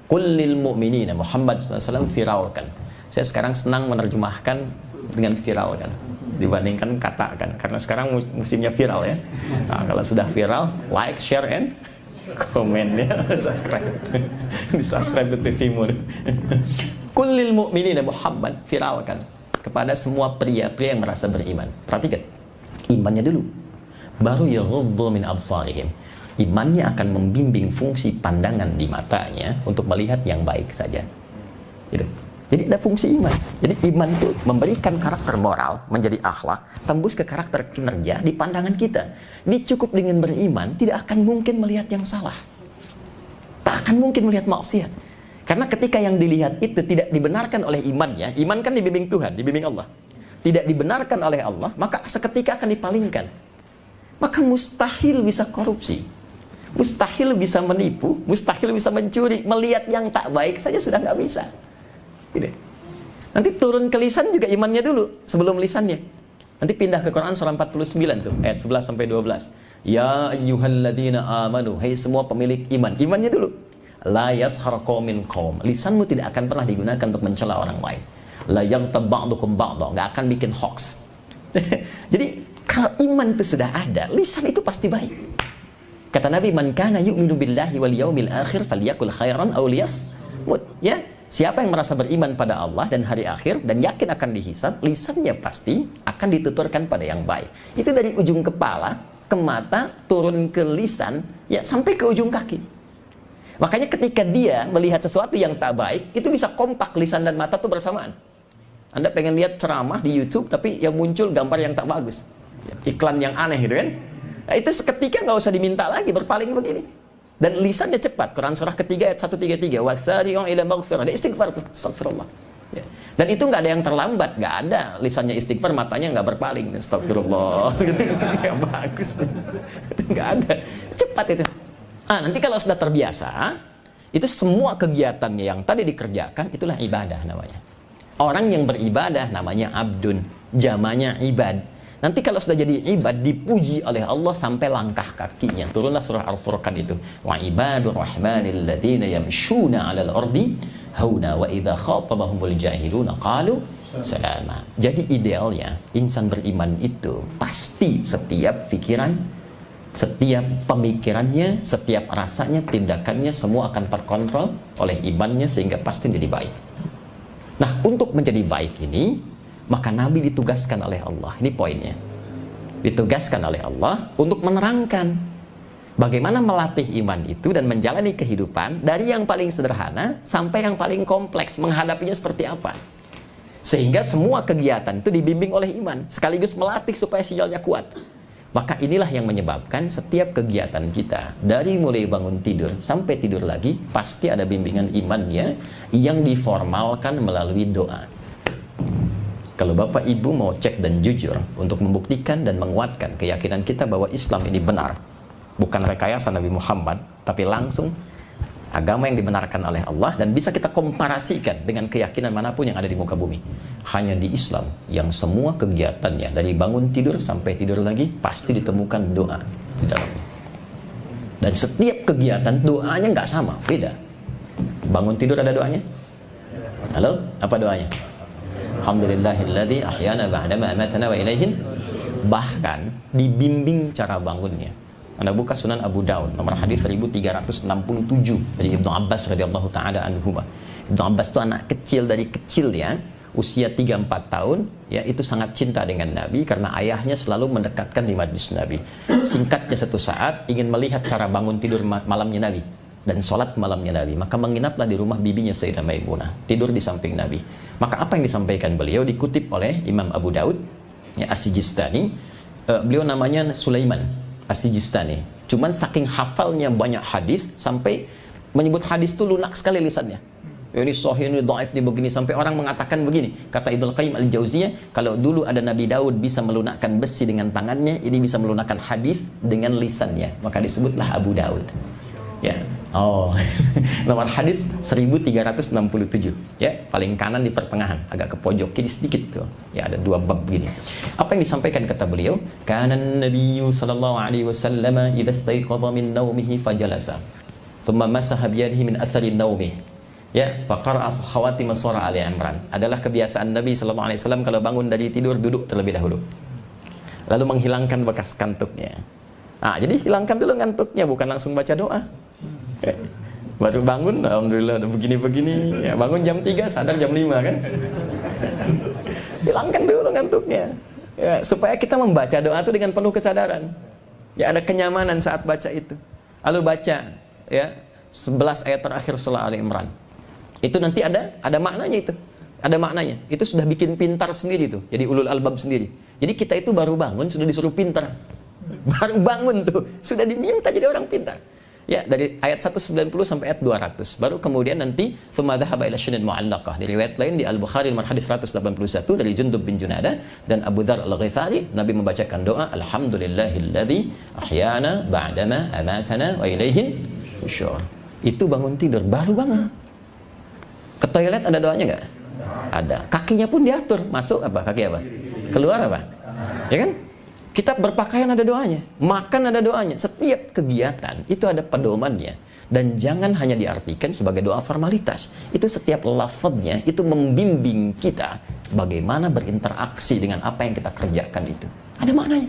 Kul lil mu'minina, Muhammad SAW viralkan. Saya sekarang senang menerjemahkan dengan viral kan, dibandingkan kata kan, karena sekarang musimnya viral ya. Nah, kalau sudah viral, like, share, and komen ya, subscribe. Di subscribe ke TV-mu. Kullil mu'minina Muhammad, viralkan kepada semua pria-pria yang merasa beriman. Perhatikan, imannya dulu, baru yaghuddu min absarihim. Imannya akan membimbing fungsi pandangan di matanya untuk melihat yang baik saja. Gitu. Jadi ada fungsi iman. Jadi iman itu memberikan karakter moral menjadi akhlak, tembus ke karakter kinerja di pandangan kita. Ini cukup dengan beriman, tidak akan mungkin melihat yang salah. Nggak akan mungkin melihat maksiat. Karena ketika yang dilihat itu tidak dibenarkan oleh imannya, iman kan dibimbing Tuhan, dibimbing Allah. Tidak dibenarkan oleh Allah, maka seketika akan dipalingkan. Maka mustahil bisa korupsi, mustahil bisa menipu, mustahil bisa mencuri. Melihat yang tak baik saja sudah nggak bisa. Gitu. Nanti turun ke lisan juga imannya dulu, sebelum lisannya. Nanti pindah ke Quran surah 49 tuh, ayat 11 sampai 12. Ya ayyuhalladzina amanu, hai semua pemilik iman. Imannya dulu. La yashar qaumin qaum. Lisanmu tidak akan pernah digunakan untuk mencela orang lain. La yaghtab ba'dukum ba'dha, enggak akan bikin hoax. Jadi kalau iman itu sudah ada, lisan itu pasti baik. Kata Nabi, man kana yu'minu billahi wal yaumil akhir falyakul khairan aw liyasmut. Ya, siapa yang merasa beriman pada Allah dan hari akhir dan yakin akan dihisab, lisannya pasti akan dituturkan pada yang baik. Itu dari ujung kepala ke mata, turun ke lisan, ya sampai ke ujung kaki. Makanya ketika dia melihat sesuatu yang tak baik, itu bisa kompak lisan dan mata tuh bersamaan. Anda pengen lihat ceramah di YouTube, tapi yang muncul gambar yang tak bagus, iklan yang aneh gitu kan. Nah, itu seketika nggak usah diminta lagi, berpaling begini. Dan lisannya cepat. Quran surah ketiga ayat 133, wasari'u ila maghfirah. Dia istighfar tuh, astagfirullah. Ya. Dan itu nggak ada yang terlambat, nggak ada. Lisannya istighfar, matanya nggak berpaling, astagfirullah. Nggak bagus. Itu nggak ada. Cepat itu. Nanti kalau sudah terbiasa, itu semua kegiatannya yang tadi dikerjakan, itulah ibadah namanya. Orang yang beribadah namanya abdun, jamanya ibad. Nanti kalau sudah jadi ibad, dipuji oleh Allah sampai langkah kakinya. Turunlah surah Al-Furqan itu. Wa ibadur rahmanil ladzina yamshuna 'alal ardi hauna wa idza khatabahumul jahiluna qalu salama. Jadi idealnya insan beriman itu pasti setiap pikiran, setiap pemikirannya, setiap rasanya, tindakannya semua akan terkontrol oleh imannya sehingga pasti jadi baik. Nah, untuk menjadi baik ini, maka Nabi ditugaskan oleh Allah. Ini poinnya. Ditugaskan oleh Allah untuk menerangkan bagaimana melatih iman itu dan menjalani kehidupan dari yang paling sederhana sampai yang paling kompleks, menghadapinya seperti apa. Sehingga semua kegiatan itu dibimbing oleh iman, sekaligus melatih supaya sinyalnya kuat. Maka inilah yang menyebabkan setiap kegiatan kita, dari mulai bangun tidur sampai tidur lagi, pasti ada bimbingan imannya yang diformalkan melalui doa. Kalau Bapak Ibu mau cek dan jujur untuk membuktikan dan menguatkan keyakinan kita bahwa Islam ini benar, bukan rekayasa Nabi Muhammad, tapi langsung agama yang dibenarkan oleh Allah dan bisa kita komparasikan dengan keyakinan manapun yang ada di muka bumi. Hanya di Islam yang semua kegiatannya dari bangun tidur sampai tidur lagi pasti ditemukan doa di dalamnya. Dan setiap kegiatan doanya nggak sama, beda. Bangun tidur ada doanya? Halo, apa doanya? Alhamdulillahilladzi ahyana ba'dama amatana wa ilaihin. Bahkan dibimbing cara bangunnya. Anda buka Sunan Abu Daud nomor hadis 1367 dari Ibnu Abbas radhiyallahu taala anhuma. Ibnu Abbas itu anak kecil, dari kecil ya, usia 3-4 tahun ya, itu sangat cinta dengan Nabi karena ayahnya selalu mendekatkan di majlis Nabi. Singkatnya, satu saat ingin melihat cara bangun tidur malamnya Nabi dan sholat malamnya Nabi, maka menginaplah di rumah bibinya Sayyidah Maimunah, tidur di samping Nabi. Maka apa yang disampaikan beliau dikutip oleh Imam Abu Daud ya, As-Sijistani. Beliau namanya Sulaiman As-Sijistani. Cuman saking hafalnya banyak hadis sampai menyebut hadis itu lunak sekali lisannya. Ini sahih, ini dhaif, ini begini, sampai orang mengatakan begini. Kata Ibnu Qayyim Al-Jauziyah, kalau dulu ada Nabi Daud bisa melunakkan besi dengan tangannya, ini bisa melunakkan hadis dengan lisannya. Maka disebutlah Abu Daud. Ya. Oh. Nomor hadis 1367. Ya, paling kanan di pertengahan, agak ke pojok kiri sedikit tuh. Ya, ada 2 bab begini. Apa yang disampaikan kata beliau? Kana an-nabiyyu sallallahu alaihi wasallam idza istayqadha min nawmihi fajalasa. Thumma masaha bi yadihi min athari nawmihi. Ya, faqara'a khawatim surah Ali Imran. Adalah kebiasaan Nabi sallallahu alaihi wasallam kalau bangun dari tidur duduk terlebih dahulu. Lalu menghilangkan bekas kantuknya. Jadi hilangkan dulu ngantuknya, bukan langsung baca doa. Baru bangun, alhamdulillah udah begini-begini ya, bangun jam 3, sadar jam 5 kan. Hilangkan dulu ngantuknya ya, supaya kita membaca doa itu dengan penuh kesadaran ya, ada kenyamanan saat baca itu. Lalu baca ya 11 ayat terakhir surah Ali Imran. Itu nanti ada maknanya itu. Ada maknanya. Itu sudah bikin pintar sendiri tuh. Jadi ulul albab sendiri. Jadi kita itu baru bangun sudah disuruh pintar. Baru bangun tuh sudah diminta jadi orang pintar. Ya, dari ayat 190 sampai ayat 200. Baru kemudian nanti thumma dhahaba ila syinin mu'allaqah. Di riwayat lain di Al-Bukhari nomor hadis 181 dari Jundub bin Junadah dan Abu Dzar Al-Ghifari, Nabi membacakan doa alhamdulillahilladzi ahyana ba'dama amatana wa ilaihin nusyur. Itu bangun tidur, baru bangun. Ke toilet ada doanya enggak? Ada. Kakinya pun diatur, masuk apa? Kaki apa? Keluar apa? Ya kan? Kita berpakaian ada doanya, makan ada doanya. Setiap kegiatan itu ada pedomannya. Dan jangan hanya diartikan sebagai doa formalitas. Itu setiap lafadznya itu membimbing kita bagaimana berinteraksi dengan apa yang kita kerjakan itu. Ada maknanya.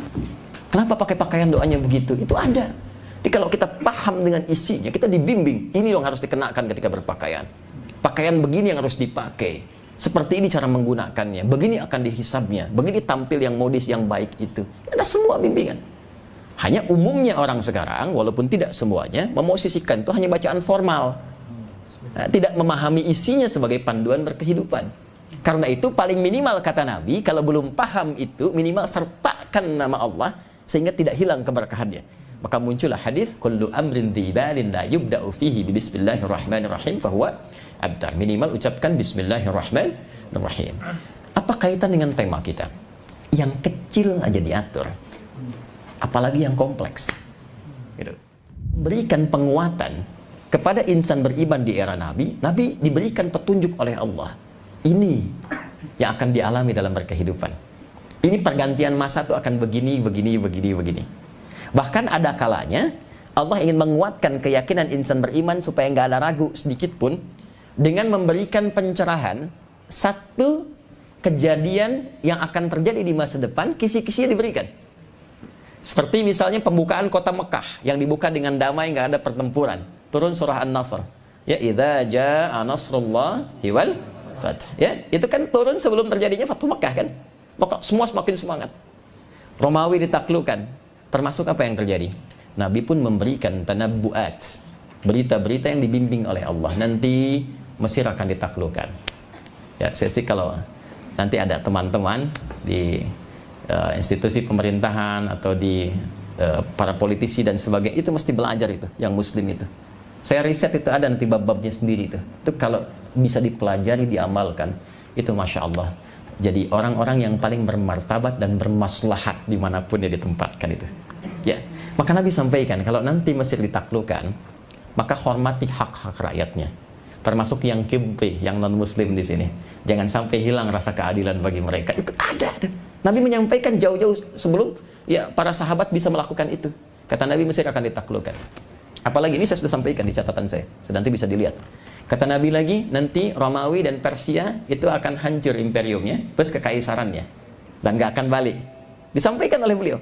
Kenapa pakai pakaian doanya begitu? Itu ada. Jadi kalau kita paham dengan isinya, kita dibimbing. Ini yang harus dikenakan ketika berpakaian. Pakaian begini yang harus dipakai. Seperti ini cara menggunakannya, begini akan dihisabnya, begini tampil yang modis yang baik itu. Ada semua bimbingan. Hanya umumnya orang sekarang, walaupun tidak semuanya, memosisikan itu hanya bacaan formal. Tidak memahami isinya sebagai panduan berkehidupan. Karena itu paling minimal kata Nabi, kalau belum paham itu, minimal sertakan nama Allah, sehingga tidak hilang keberkahannya. Maka muncullah hadis kullu amrin dzibalin la yubda'u fihi bismillahirrahmanirrahim fahuwa abtar. Minimal ucapkan bismillahirrahmanirrahim. Apa kaitan dengan tema kita? Yang kecil aja diatur, apalagi yang kompleks. Gitu. Berikan penguatan kepada insan beriman di era Nabi. Nabi diberikan petunjuk oleh Allah. Ini yang akan dialami dalam berkehidupan. Ini pergantian masa tuh akan begini. Bahkan ada kalanya Allah ingin menguatkan keyakinan insan beriman supaya nggak ada ragu sedikit pun dengan memberikan pencerahan satu kejadian yang akan terjadi di masa depan, kisi-kisinya diberikan. Seperti misalnya pembukaan kota Mekah yang dibuka dengan damai, nggak ada pertempuran. Turun surah An-Nasr. Ya, idza jaa nasrullahi wal fath. Ya, itu kan turun sebelum terjadinya Fathu Mekah kan. Maka semua semakin semangat. Romawi ditaklukkan. Termasuk apa yang terjadi? Nabi pun memberikan tanabbu'at, berita-berita yang dibimbing oleh Allah. Nanti Mesir akan ditaklukkan. Ya, saya sih kalau nanti ada teman-teman di institusi pemerintahan atau di para politisi dan sebagainya, itu mesti belajar itu, yang muslim itu. Saya riset itu ada nanti bab-babnya sendiri itu. Itu kalau bisa dipelajari, diamalkan, itu Masya Allah. Jadi orang-orang yang paling bermartabat dan bermaslahat dimanapun dia ditempatkan itu. Ya, maka Nabi sampaikan kalau nanti Mesir ditaklukkan, maka hormati hak-hak rakyatnya, termasuk yang Qibti, yang non Muslim di sini. Jangan sampai hilang rasa keadilan bagi mereka. Itu ada. Nabi menyampaikan jauh-jauh sebelum ya para sahabat bisa melakukan itu. Kata Nabi Mesir akan ditaklukkan. Apalagi ini saya sudah sampaikan di catatan saya, nanti bisa dilihat. Kata Nabi lagi, nanti Romawi dan Persia itu akan hancur imperiumnya, plus kekaisarannya, dan gak akan balik. Disampaikan oleh beliau.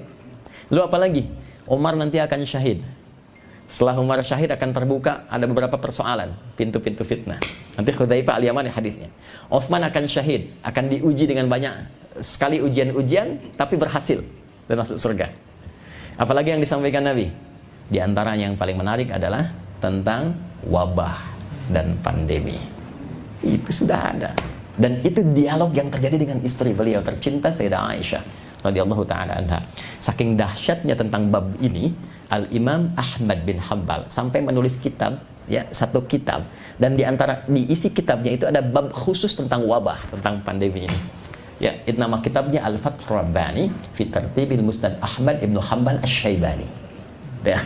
Lalu apa lagi? Umar nanti akan syahid. Setelah Umar syahid akan terbuka ada beberapa persoalan, pintu-pintu fitnah. Nanti Hudzaifah al-Yamani hadisnya. Utsman akan syahid, akan diuji dengan banyak sekali ujian-ujian, tapi berhasil dan masuk surga. Apalagi yang disampaikan Nabi? Di antara yang paling menarik adalah tentang wabah dan pandemi. Itu sudah ada. Dan itu dialog yang terjadi dengan istri beliau tercinta Sayyidah Aisyah radhiyallahu taala anha. Saking dahsyatnya tentang bab ini, Al-Imam Ahmad bin Hanbal sampai menulis kitab, ya, satu kitab, dan di antara isi kitabnya itu ada bab khusus tentang wabah, tentang pandemi ini. Ya, itu nama kitabnya Al-Fath Rabbani fi Tartibil Musnad Ahmad Ibnu Hanbal Asy-Syaibani. Ya,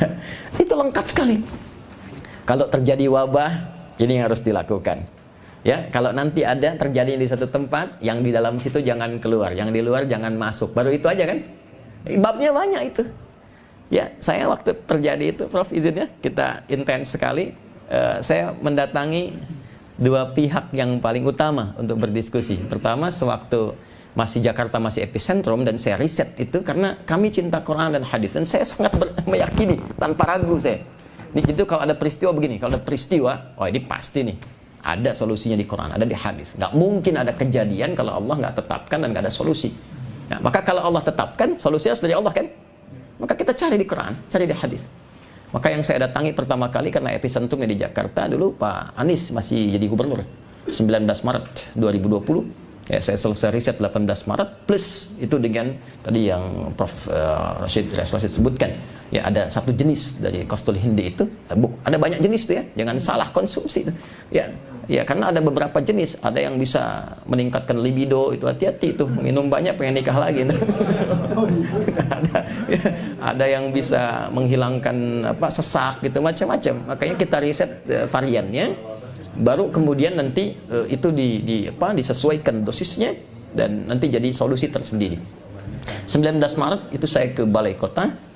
itu lengkap sekali. Kalau terjadi wabah, ini yang harus dilakukan. Ya, kalau nanti ada terjadi di satu tempat, yang di dalam situ jangan keluar, yang di luar jangan masuk. Baru itu aja kan? Babnya banyak itu. Ya, saya waktu terjadi itu, Prof, izinnya kita intens sekali. Saya mendatangi dua pihak yang paling utama untuk berdiskusi. Pertama, sewaktu masih Jakarta masih epicentrum dan saya riset itu karena kami cinta Quran dan hadis dan saya sangat meyakini tanpa ragu saya. Itu kalau ada peristiwa begini, kalau ada peristiwa, oh ini pasti nih ada solusinya di Quran, ada di hadis. Nggak mungkin ada kejadian kalau Allah nggak tetapkan dan nggak ada solusi. Nah, maka kalau Allah tetapkan, solusinya harus dari Allah kan? Maka kita cari di Quran, cari di hadis. Maka yang saya datangi pertama kali karena epicentrumnya di Jakarta dulu Pak Anies masih jadi gubernur. 19 Maret 2020. Ya, saya selesai riset 18 Maret plus itu dengan tadi yang Prof Rashid sebutkan Ya, ada satu jenis dari kostul hindi itu, ada banyak jenis tuh ya, jangan salah konsumsi tuh. Ya, karena ada beberapa jenis, ada yang bisa meningkatkan libido, itu hati-hati tuh, minum banyak pengen nikah lagi. ada yang bisa menghilangkan sesak gitu, macam-macam. Makanya kita riset variannya, baru kemudian nanti itu disesuaikan dosisnya dan nanti jadi solusi tersendiri. 19 Maret itu saya ke Balai Kota.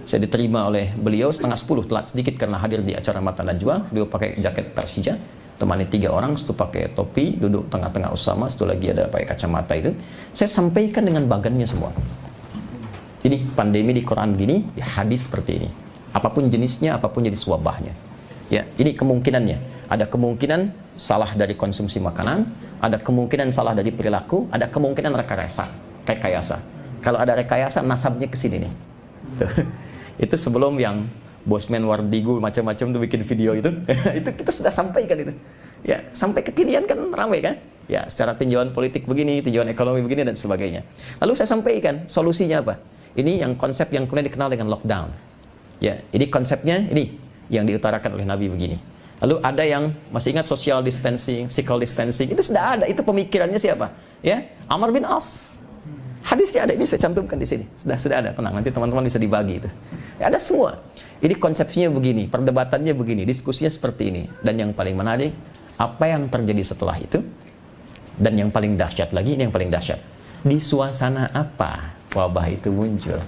Saya diterima oleh beliau setengah 10, telat sedikit karena hadir di acara Mata Najwa. Beliau pakai jaket Persija, temani 3 orang, satu pakai topi, duduk tengah-tengah Usama, satu lagi ada pakai kacamata itu. Saya sampaikan dengan bagannya semua. Ini pandemi di Quran gini, ya hadis seperti ini. Apapun jenisnya, apapun jenis wabahnya. Ya, ini kemungkinannya. Ada kemungkinan salah dari konsumsi makanan, ada kemungkinan salah dari perilaku, ada kemungkinan rekayasa. Kalau ada rekayasa, nasabnya ke sini nih. Tuh. Itu sebelum yang Bosman Wardigu macam-macam tuh bikin video itu itu kita sudah sampaikan itu ya, sampai kekinian kan ramai kan ya, secara tinjauan politik begini, tinjauan ekonomi begini dan sebagainya. Lalu saya sampaikan solusinya apa, ini yang konsep yang kemudian dikenal dengan lockdown ya. Ini konsepnya ini yang diutarakan oleh Nabi begini. Lalu ada yang masih ingat social distancing, physical distancing, itu sudah ada, itu pemikirannya siapa ya, Amr bin As. Hadisnya ada, ini saya cantumkan di sini. Sudah ada, tenang, nanti teman-teman bisa dibagi itu. Ya, ada semua. Ini konsepsinya begini, perdebatannya begini, diskusinya seperti ini. Dan yang paling menarik, apa yang terjadi setelah itu? Dan yang paling dahsyat lagi, ini yang paling dahsyat. Di suasana apa wabah itu muncul?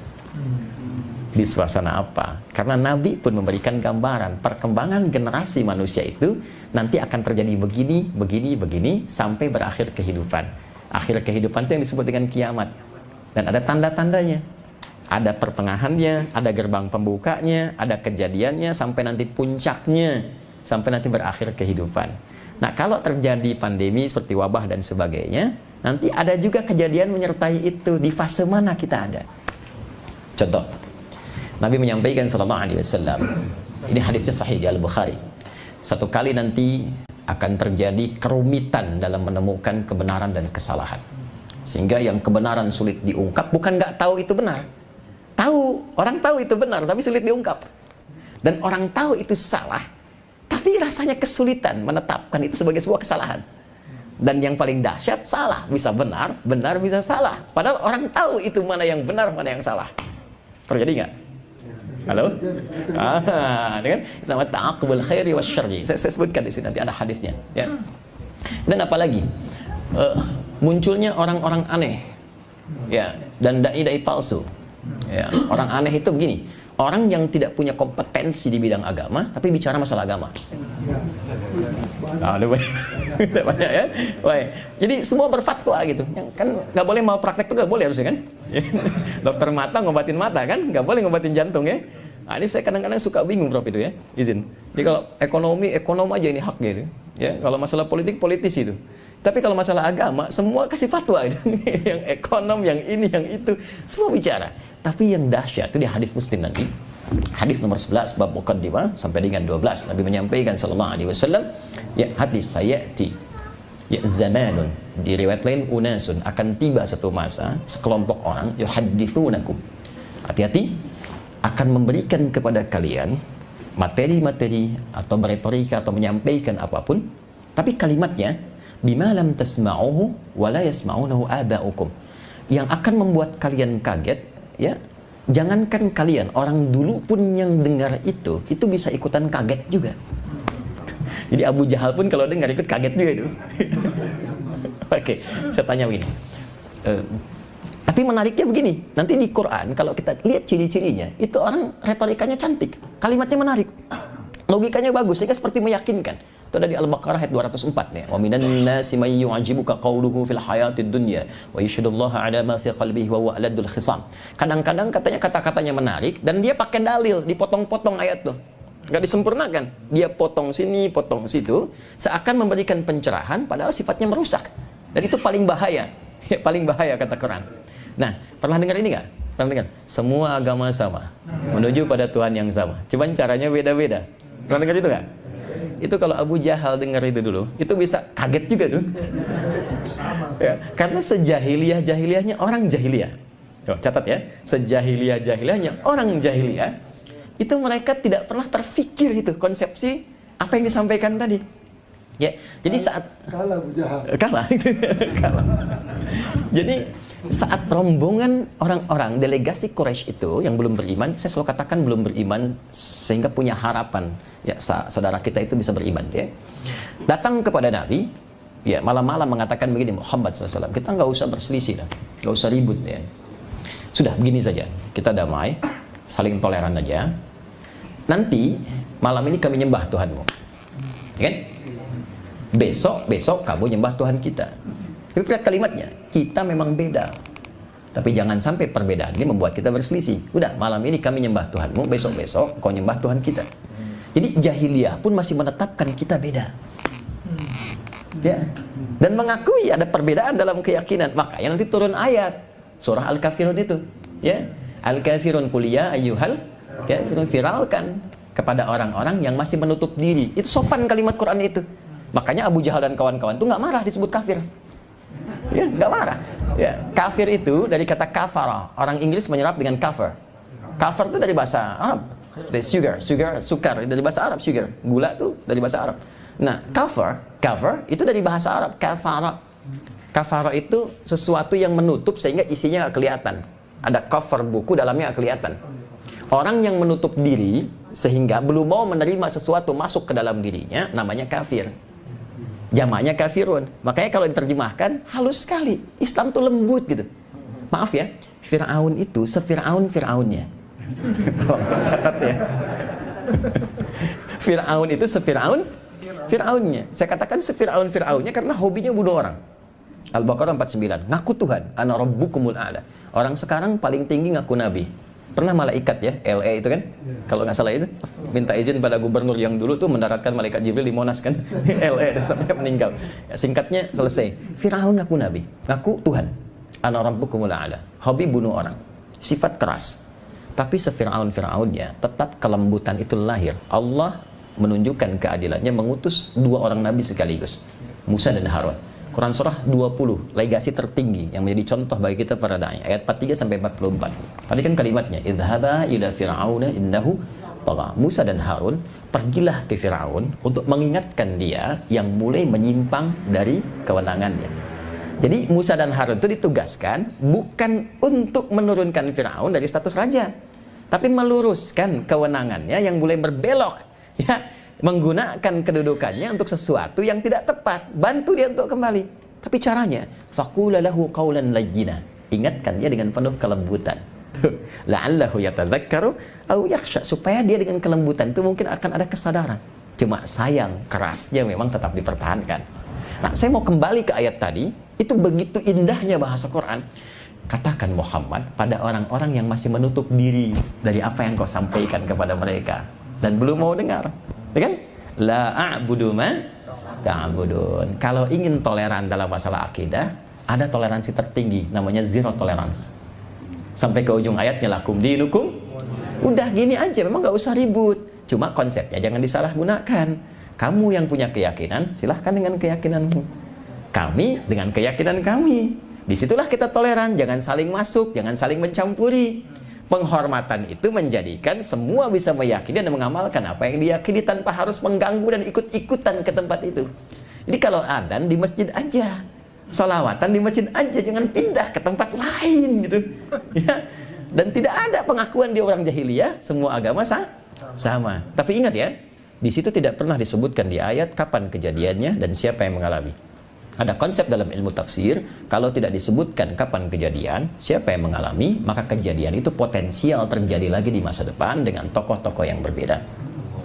Di suasana apa? Karena Nabi pun memberikan gambaran perkembangan generasi manusia itu nanti akan terjadi begini, sampai berakhir kehidupan. Akhir kehidupan itu yang disebut dengan kiamat. Dan ada tanda-tandanya. Ada pertengahannya, ada gerbang pembukanya, ada kejadiannya, sampai nanti puncaknya, sampai nanti berakhir kehidupan. Nah, kalau terjadi pandemi seperti wabah dan sebagainya, nanti ada juga kejadian menyertai itu. Di fase mana kita ada? Contoh, Nabi menyampaikan sallallahu alaihi wasallam. Ini hadisnya sahih di Al-Bukhari. Satu kali nanti akan terjadi kerumitan dalam menemukan kebenaran dan kesalahan. Sehingga yang kebenaran sulit diungkap, bukan nggak tahu itu benar. Tahu, orang tahu itu benar, tapi sulit diungkap. Dan orang tahu itu salah, tapi rasanya kesulitan menetapkan itu sebagai sebuah kesalahan. Dan yang paling dahsyat, salah bisa benar, benar bisa salah. Padahal orang tahu itu mana yang benar, mana yang salah. Terjadi nggak? Halo? Dengan nama ta'aqubul khairi wasyarri. Saya sebutkan di sini, nanti ada hadisnya. Ya. Dan apalagi munculnya orang-orang aneh, ya, dan dai-dai palsu. Ya, orang aneh itu begini, orang yang tidak punya kompetensi di bidang agama, tapi bicara masalah agama. Banyak ya. Baik. Jadi semua berfatwa gitu. Kan nggak boleh mau praktek tuh nggak boleh harusnya kan? Dokter mata ngobatin mata kan, nggak boleh ngobatin jantung ya. Nah, ini saya kadang-kadang suka bingung Prof itu ya, izin. Jadi kalau ekonom aja ini haknya itu. Ya, kalau masalah politik, politisi itu. Tapi kalau masalah agama, semua kasih fatwa itu. Yang ekonom, yang ini, yang itu, semua bicara. Tapi yang dahsyat itu di hadis Muslim nanti. Hadis nomor 11 bab muqaddimah sampai dengan 12, Nabi menyampaikan sallallahu alaihi wasallam, ya hadis sayati ya zamanun, di riwayat lain unasun, akan tiba satu masa sekelompok orang yuhadditsunakum, hati-hati, akan memberikan kepada kalian materi-materi atau beretorika atau menyampaikan apapun, tapi kalimatnya bima lam tasma'uhu wa la yasma'unahu aba'ukum, yang akan membuat kalian kaget ya. Jangankan kalian, orang dulu pun yang dengar itu bisa ikutan kaget juga. Jadi Abu Jahal pun kalau dengar ikut kaget juga itu. Oke, saya tanya begini. Tapi menariknya begini, nanti di Quran kalau kita lihat ciri-cirinya, itu orang retorikanya cantik, kalimatnya menarik, logikanya bagus, sehingga seperti meyakinkan. Itu ada di Al-Baqarah ayat 204 nih. Wa minan nasi may yu'jibuka qawluhu fil hayatid dunya wa yashhadullaha 'ala ma fi qalbihi wa huwa aladul khisam. Kadang-kadang katanya kata-katanya menarik dan dia pakai dalil, dipotong-potong ayat tuh. Enggak disempurnakan. Dia potong sini, potong situ, seakan memberikan pencerahan padahal sifatnya merusak. Dan itu paling bahaya. Ya, paling bahaya kata Quran. Nah, pernah dengar ini enggak? Pernah dengar? Semua agama sama, menuju pada Tuhan yang sama. Cuman caranya beda-beda. Pernah dengar itu enggak? Itu kalau Abu Jahal dengar itu dulu, itu bisa kaget juga tuh. Ya, karena sejahiliyah-jahiliyahnya orang jahiliyah. Coba catat ya, sejahiliyah-jahiliyahnya orang jahiliyah, itu mereka tidak pernah terfikir itu konsepsi apa yang disampaikan tadi. Ya, jadi saat kalah Abu Jahal. Kalah. Jadi saat rombongan orang-orang delegasi Quraisy itu yang belum beriman, saya selalu katakan belum beriman sehingga punya harapan ya saudara kita itu bisa beriman ya. Datang kepada Nabi, ya malam-malam mengatakan begini, Muhammad SAW, kita nggak usah berselisih lah, nggak usah ribut ya. Sudah begini saja, kita damai, saling toleran aja. Nanti malam ini kami nyembah Tuhanmu, kan? Besok kamu nyembah Tuhan kita. Tapi lihat kalimatnya, kita memang beda. Tapi jangan sampai perbedaan ini membuat kita berselisih. Udah, malam ini kami nyembah Tuhanmu, besok kau nyembah Tuhan kita. Jadi jahiliyah pun masih menetapkan kita beda. Ya. Dan mengakui ada perbedaan dalam keyakinan. Makanya nanti turun ayat surah Al-Kafirun itu, ya. Al-Kafirun kuliah ayyuhal kafirun, viralkan kepada orang-orang yang masih menutup diri. Itu sopan kalimat Quran itu. Makanya Abu Jahal dan kawan-kawan itu nggak marah disebut kafir. Ya, nggak marah. Ya, kafir itu dari kata kafara. Orang Inggris menyerap dengan cover. Cover itu dari bahasa Arab. Dari sukar dari bahasa Arab, sugar. Gula itu dari bahasa Arab. Nah, cover itu dari bahasa Arab, kafara. Kafara itu sesuatu yang menutup sehingga isinya nggak kelihatan. Ada cover buku dalamnya nggak kelihatan. Orang yang menutup diri sehingga belum mau menerima sesuatu masuk ke dalam dirinya, namanya kafir. Jamaknya kafirun. Makanya kalau diterjemahkan halus sekali. Islam tuh lembut gitu. Maaf ya, Fir'aun itu Fir'aunnya. Catat ya. Fir'aun itu Fir'aunnya. Saya katakan Fir'aunnya karena hobinya bunuh orang. Al-Baqarah 49. Ngaku Tuhan, ana rabbukumul a'la. Orang sekarang paling tinggi ngaku nabi. Pernah malaikat ya, LA itu kan? Kalau nggak salah itu, minta izin pada gubernur yang dulu tuh mendaratkan malaikat Jibril di Monas kan? LA dan sampai meninggal. Ya, singkatnya selesai. Fir'aun ngaku nabi, ngaku Tuhan. Ana rabbukumul a'la. Hobi bunuh orang. Sifat keras. Tapi Fir'aunnya tetap kelembutan itu lahir. Allah menunjukkan keadilannya mengutus dua orang nabi sekaligus, Musa dan Harun. Quran surah 20, legasi tertinggi yang menjadi contoh bagi kita para dai, ayat 43 sampai 44. Tadi kan kalimatnya, idhaba ila fir'auna innahu tagha. Musa dan Harun pergilah ke Firaun untuk mengingatkan dia yang mulai menyimpang dari kewenangannya. Jadi Musa dan Harun itu ditugaskan bukan untuk menurunkan Firaun dari status raja, tapi meluruskan kewenangannya yang mulai berbelok, ya, menggunakan kedudukannya untuk sesuatu yang tidak tepat, bantu dia untuk kembali. Tapi caranya, faqula lahu qawlan layyina, ingatkan dia dengan penuh kelembutan. La'allahu yatadzakkaru aw yakhsha, supaya dia dengan kelembutan itu mungkin akan ada kesadaran. Cuma sayang, kerasnya memang tetap dipertahankan. Nah, saya mau kembali ke ayat tadi, itu begitu indahnya bahasa Quran. Katakan Muhammad pada orang-orang yang masih menutup diri dari apa yang kau sampaikan kepada mereka dan belum mau dengar. Ya kan? La a'budu ma ta'budun. Kalau ingin toleran dalam masalah akidah, ada toleransi tertinggi, namanya zero tolerance. Sampai ke ujung ayatnya, lakum dinukum. Udah gini aja, memang nggak usah ribut. Cuma konsepnya jangan disalahgunakan. Kamu yang punya keyakinan, silahkan dengan keyakinanmu. Kami dengan keyakinan kami. Disitulah kita toleran, jangan saling masuk, jangan saling mencampuri. Penghormatan itu menjadikan semua bisa meyakini dan mengamalkan apa yang diyakini tanpa harus mengganggu dan ikut-ikutan ke tempat itu. Jadi kalau adzan di masjid aja, sholawatan di masjid aja, jangan pindah ke tempat lain gitu. Ya. Dan tidak ada pengakuan di orang jahiliyah semua agama sama. Tapi ingat ya, di situ tidak pernah disebutkan di ayat kapan kejadiannya dan siapa yang mengalami. Ada konsep dalam ilmu tafsir, kalau tidak disebutkan kapan kejadian, siapa yang mengalami, maka kejadian itu potensial terjadi lagi di masa depan dengan tokoh-tokoh yang berbeda.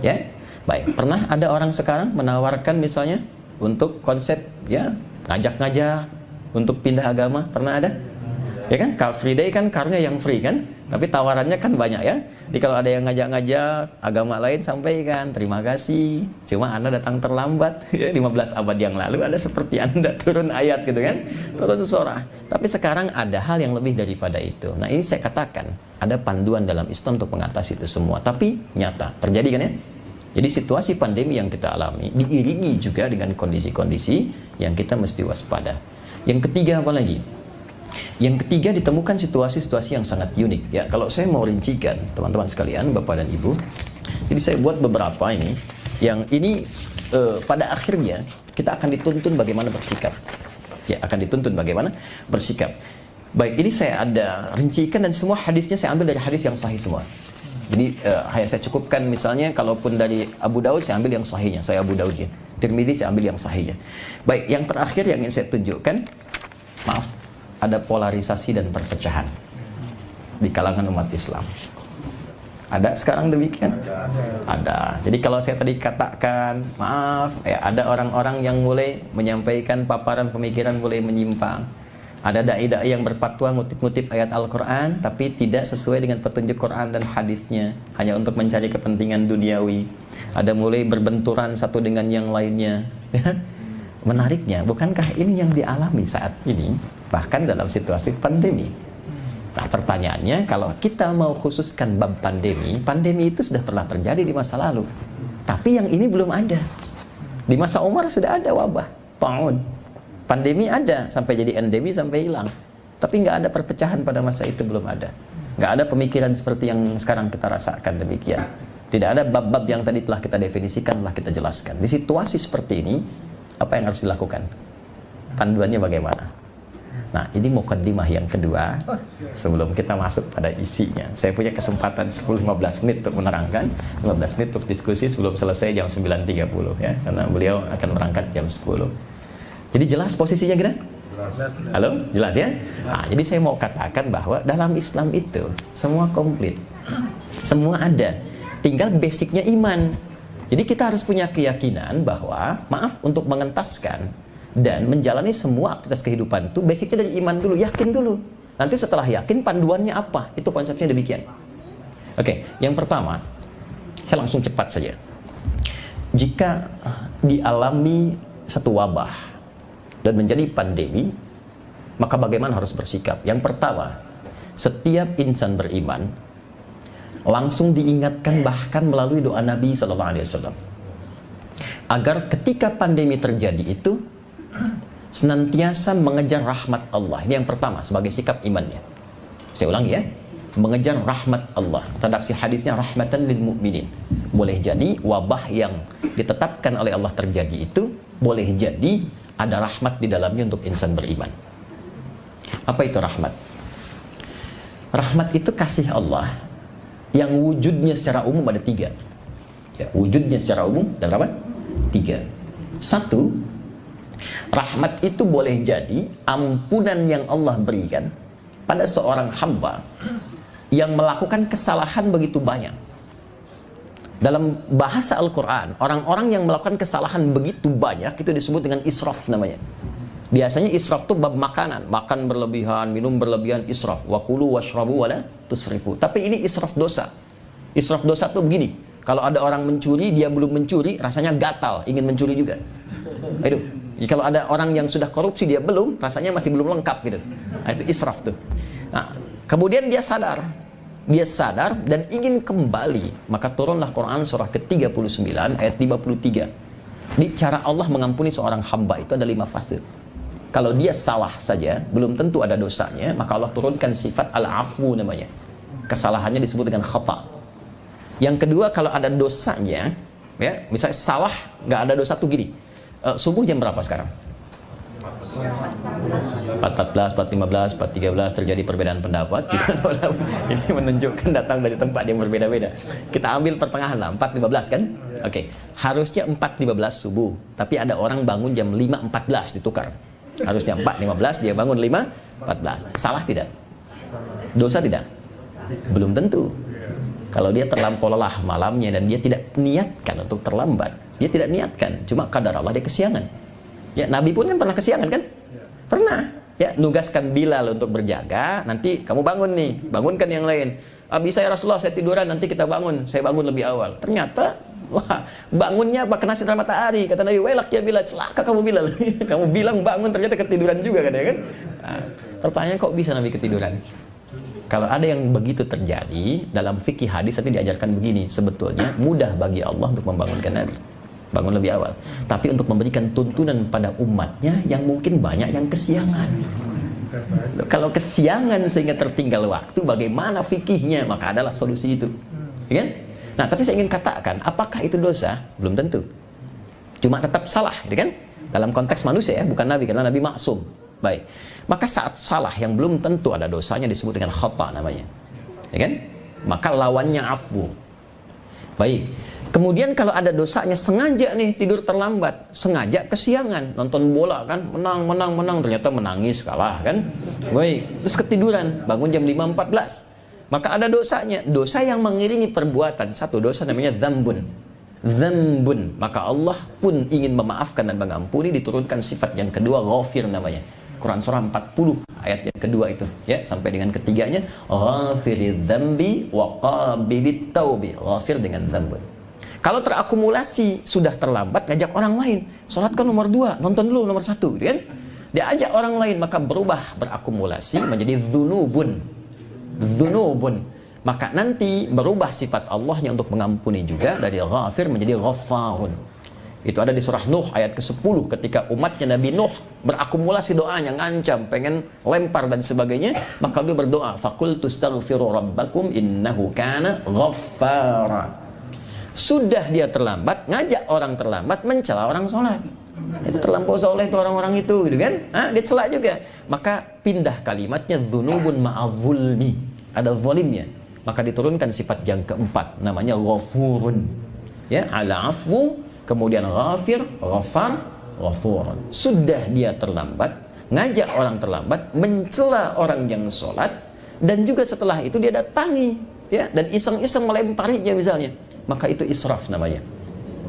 Ya, baik. Pernah ada orang sekarang menawarkan misalnya untuk konsep ya ngajak-ngajak untuk pindah agama, pernah ada? Ya kan, Car Free Day kan karnya yang free kan, tapi tawarannya kan banyak ya. Jadi kalau ada yang ngajak-ngajak agama lain, sampaikan terima kasih, cuma Anda datang terlambat ya, 15 abad yang lalu ada seperti Anda turun ayat gitu kan, turun surah. Tapi sekarang ada hal yang lebih daripada itu. Nah ini saya katakan ada panduan dalam Islam untuk mengatasi itu semua, tapi nyata terjadi kan ya. Jadi situasi pandemi yang kita alami diiringi juga dengan kondisi-kondisi yang kita mesti waspada. Yang ketiga apa lagi? Yang ketiga, ditemukan situasi-situasi yang sangat unik. Ya, kalau saya mau rincikan, teman-teman sekalian, Bapak dan Ibu, jadi saya buat beberapa ini, yang ini pada akhirnya kita akan dituntun bagaimana bersikap. Ya, akan dituntun bagaimana bersikap. Baik, ini saya ada rincikan dan semua hadisnya saya ambil dari hadis yang sahih semua. Jadi saya cukupkan misalnya kalaupun dari Abu Daud saya ambil yang sahihnya, saya Abu Daud ya. Tirmidzi saya ambil yang sahihnya. Baik, yang terakhir yang ingin saya tunjukkan, maaf, ada polarisasi dan perpecahan di kalangan umat Islam. Ada sekarang demikian? Ada. Jadi kalau saya tadi katakan, maaf, ya, ada orang-orang yang mulai menyampaikan paparan pemikiran mulai menyimpang. Ada dai-dai yang berfatwa ngutip-ngutip ayat Al-Quran tapi tidak sesuai dengan petunjuk Quran dan hadisnya, hanya untuk mencari kepentingan duniawi. Ada mulai berbenturan satu dengan yang lainnya. Menariknya, bukankah ini yang dialami saat ini, bahkan dalam situasi pandemi? Nah, pertanyaannya, kalau kita mau khususkan bab pandemi, pandemi itu sudah pernah terjadi di masa lalu, tapi yang ini belum ada. Di masa Umar sudah ada wabah ta'un. Pandemi ada, sampai jadi endemi, sampai hilang. Tapi nggak ada perpecahan pada masa itu, belum ada. Nggak ada pemikiran seperti yang sekarang kita rasakan demikian. Tidak ada bab-bab yang tadi telah kita definisikan, telah kita jelaskan. Di situasi seperti ini, apa yang harus dilakukan? Panduannya bagaimana? Nah, ini mukaddimah yang kedua. Sebelum kita masuk pada isinya, saya punya kesempatan 10-15 menit untuk menerangkan, 15 menit untuk diskusi sebelum selesai jam 9.30 ya, karena beliau akan berangkat jam 10. Jadi jelas posisinya kita? Halo? Jelas ya? Nah, jadi saya mau katakan bahwa dalam Islam itu semua komplit. Semua ada. Tinggal basicnya iman. Jadi kita harus punya keyakinan bahwa, maaf, untuk mengentaskan dan menjalani semua aktivitas kehidupan itu basicnya dari iman dulu, yakin dulu. Nanti setelah yakin panduannya apa? Itu konsepnya demikian. Oke, yang pertama, saya langsung cepat saja. Jika dialami satu wabah dan menjadi pandemi, maka bagaimana harus bersikap? Yang pertama, setiap insan beriman langsung diingatkan bahkan melalui doa Nabi SAW agar ketika pandemi terjadi itu senantiasa mengejar rahmat Allah. Ini yang pertama sebagai sikap imannya. Saya ulangi ya, mengejar rahmat Allah. Redaksi hadisnya rahmatan lil mu'minin. Boleh jadi wabah yang ditetapkan oleh Allah terjadi itu, boleh jadi ada rahmat di dalamnya untuk insan beriman. Apa itu rahmat? Rahmat itu kasih Allah yang wujudnya secara umum ada 3. Ya, wujudnya secara umum ada berapa? 3. 1, rahmat itu boleh jadi ampunan yang Allah berikan pada seorang hamba yang melakukan kesalahan begitu banyak. Dalam bahasa Al-Quran, orang-orang yang melakukan kesalahan begitu banyak itu disebut dengan israf namanya. Biasanya israf itu bab makanan, makan berlebihan, minum berlebihan, israf. Wa kulu washrabu wala tusrifu. Tapi ini israf dosa. Israf dosa itu begini, kalau ada orang mencuri, dia belum mencuri, rasanya gatal, ingin mencuri juga. Aduh, kalau ada orang yang sudah korupsi, dia belum, rasanya masih belum lengkap gitu. Nah, itu israf tuh. Nah, kemudian dia sadar dan ingin kembali, maka turunlah Quran surah ke-39 ayat 53. Di cara Allah mengampuni seorang hamba itu ada 5 fase. Kalau dia salah saja, belum tentu ada dosanya, maka Allah turunkan sifat al-afu namanya. Kesalahannya disebut dengan khata. Yang kedua, kalau ada dosanya, ya, misalnya salah, nggak ada dosa tuh gini. Subuh jam berapa sekarang? 4.14, 4.15, 4.13 terjadi perbedaan pendapat. Ini menunjukkan datang dari tempat yang berbeda-beda. Kita ambil pertengahan lah, 4.15 kan? Oke. Harusnya 4.15 subuh, tapi ada orang bangun jam 5.14 ditukar. Harusnya 4.15, dia bangun 5.14. Salah tidak? Dosa tidak? Belum tentu. Kalau dia terlampau lelah malamnya dan dia tidak niatkan untuk terlambat, dia tidak niatkan, cuma kadar Allah dia kesiangan. Ya, Nabi pun kan pernah kesiangan kan? Pernah. Ya, nugaskan Bilal untuk berjaga, nanti kamu bangun nih, bangunkan yang lain. Bisa ya Rasulullah, saya tiduran, nanti kita bangun, saya bangun lebih awal. Ternyata, wah, bangunnya apa kena sinar matahari. Kata Nabi, welak ya Bilal, celaka kamu Bilal. Kamu bilang bangun, ternyata ketiduran juga kan ya kan? Nah, pertanyaan kok bisa Nabi ketiduran? Kalau ada yang begitu terjadi, dalam fikih hadis nanti diajarkan begini, sebetulnya mudah bagi Allah untuk membangunkan Nabi. Bangun lebih awal. Tapi untuk memberikan tuntunan pada umatnya yang mungkin banyak yang kesiangan. Kalau kesiangan sehingga tertinggal waktu, bagaimana fikihnya? Maka adalah solusi itu. Ya kan? Nah, tapi saya ingin katakan, apakah itu dosa? Belum tentu. Cuma tetap salah, ya kan? Dalam konteks manusia ya, bukan Nabi, karena Nabi maksum. Baik. Maka saat salah yang belum tentu ada dosanya disebut dengan khata namanya. Ya kan? Maka lawannya afwu. Baik. Kemudian kalau ada dosanya sengaja nih tidur terlambat, sengaja kesiangan, nonton bola kan, menang, ternyata menangis kalah kan. Baik, terus ketiduran, bangun jam 5.14. Maka ada dosanya, dosa yang mengiringi perbuatan. Satu dosa namanya dzambun. Dzambun. Maka Allah pun ingin memaafkan dan mengampuni, diturunkan sifat yang kedua, ghafir namanya. Quran surah 40 ayat yang kedua itu ya, sampai dengan ketiganya, ghafiridz dzambi wa qabilit taubi. Ghafir dengan dzambun. Kalau terakumulasi sudah terlambat, ngajak orang lain, sholat kan nomor 2, nonton dulu nomor 1, kan? Diajak orang lain, maka berubah, berakumulasi menjadi dzunubun. Dzunubun. Maka nanti berubah sifat Allahnya untuk mengampuni juga, dari ghafir menjadi ghaffarun. Itu ada di surah Nuh ayat ke-10 ketika umatnya Nabi Nuh berakumulasi doanya, ngancam, pengen lempar dan sebagainya, maka dia berdoa, faqultu astaghfiru rabbakum innahu kana ghaffara. Sudah dia terlambat, ngajak orang terlambat, mencela orang sholat. Itu terlampau soleh itu orang-orang itu, gitu kan? Dia celak juga. Maka pindah kalimatnya, dzunubun ma'adzulmi. Ada zalimnya. Maka diturunkan sifat yang keempat, namanya ghafurun. Ya, ala afwu, kemudian ghafir, ghafar, ghafurun. Sudah dia terlambat, ngajak orang terlambat, mencela orang yang sholat, dan juga setelah itu dia datangi, ya, dan iseng-iseng melemparinya misalnya. Maka itu israf namanya.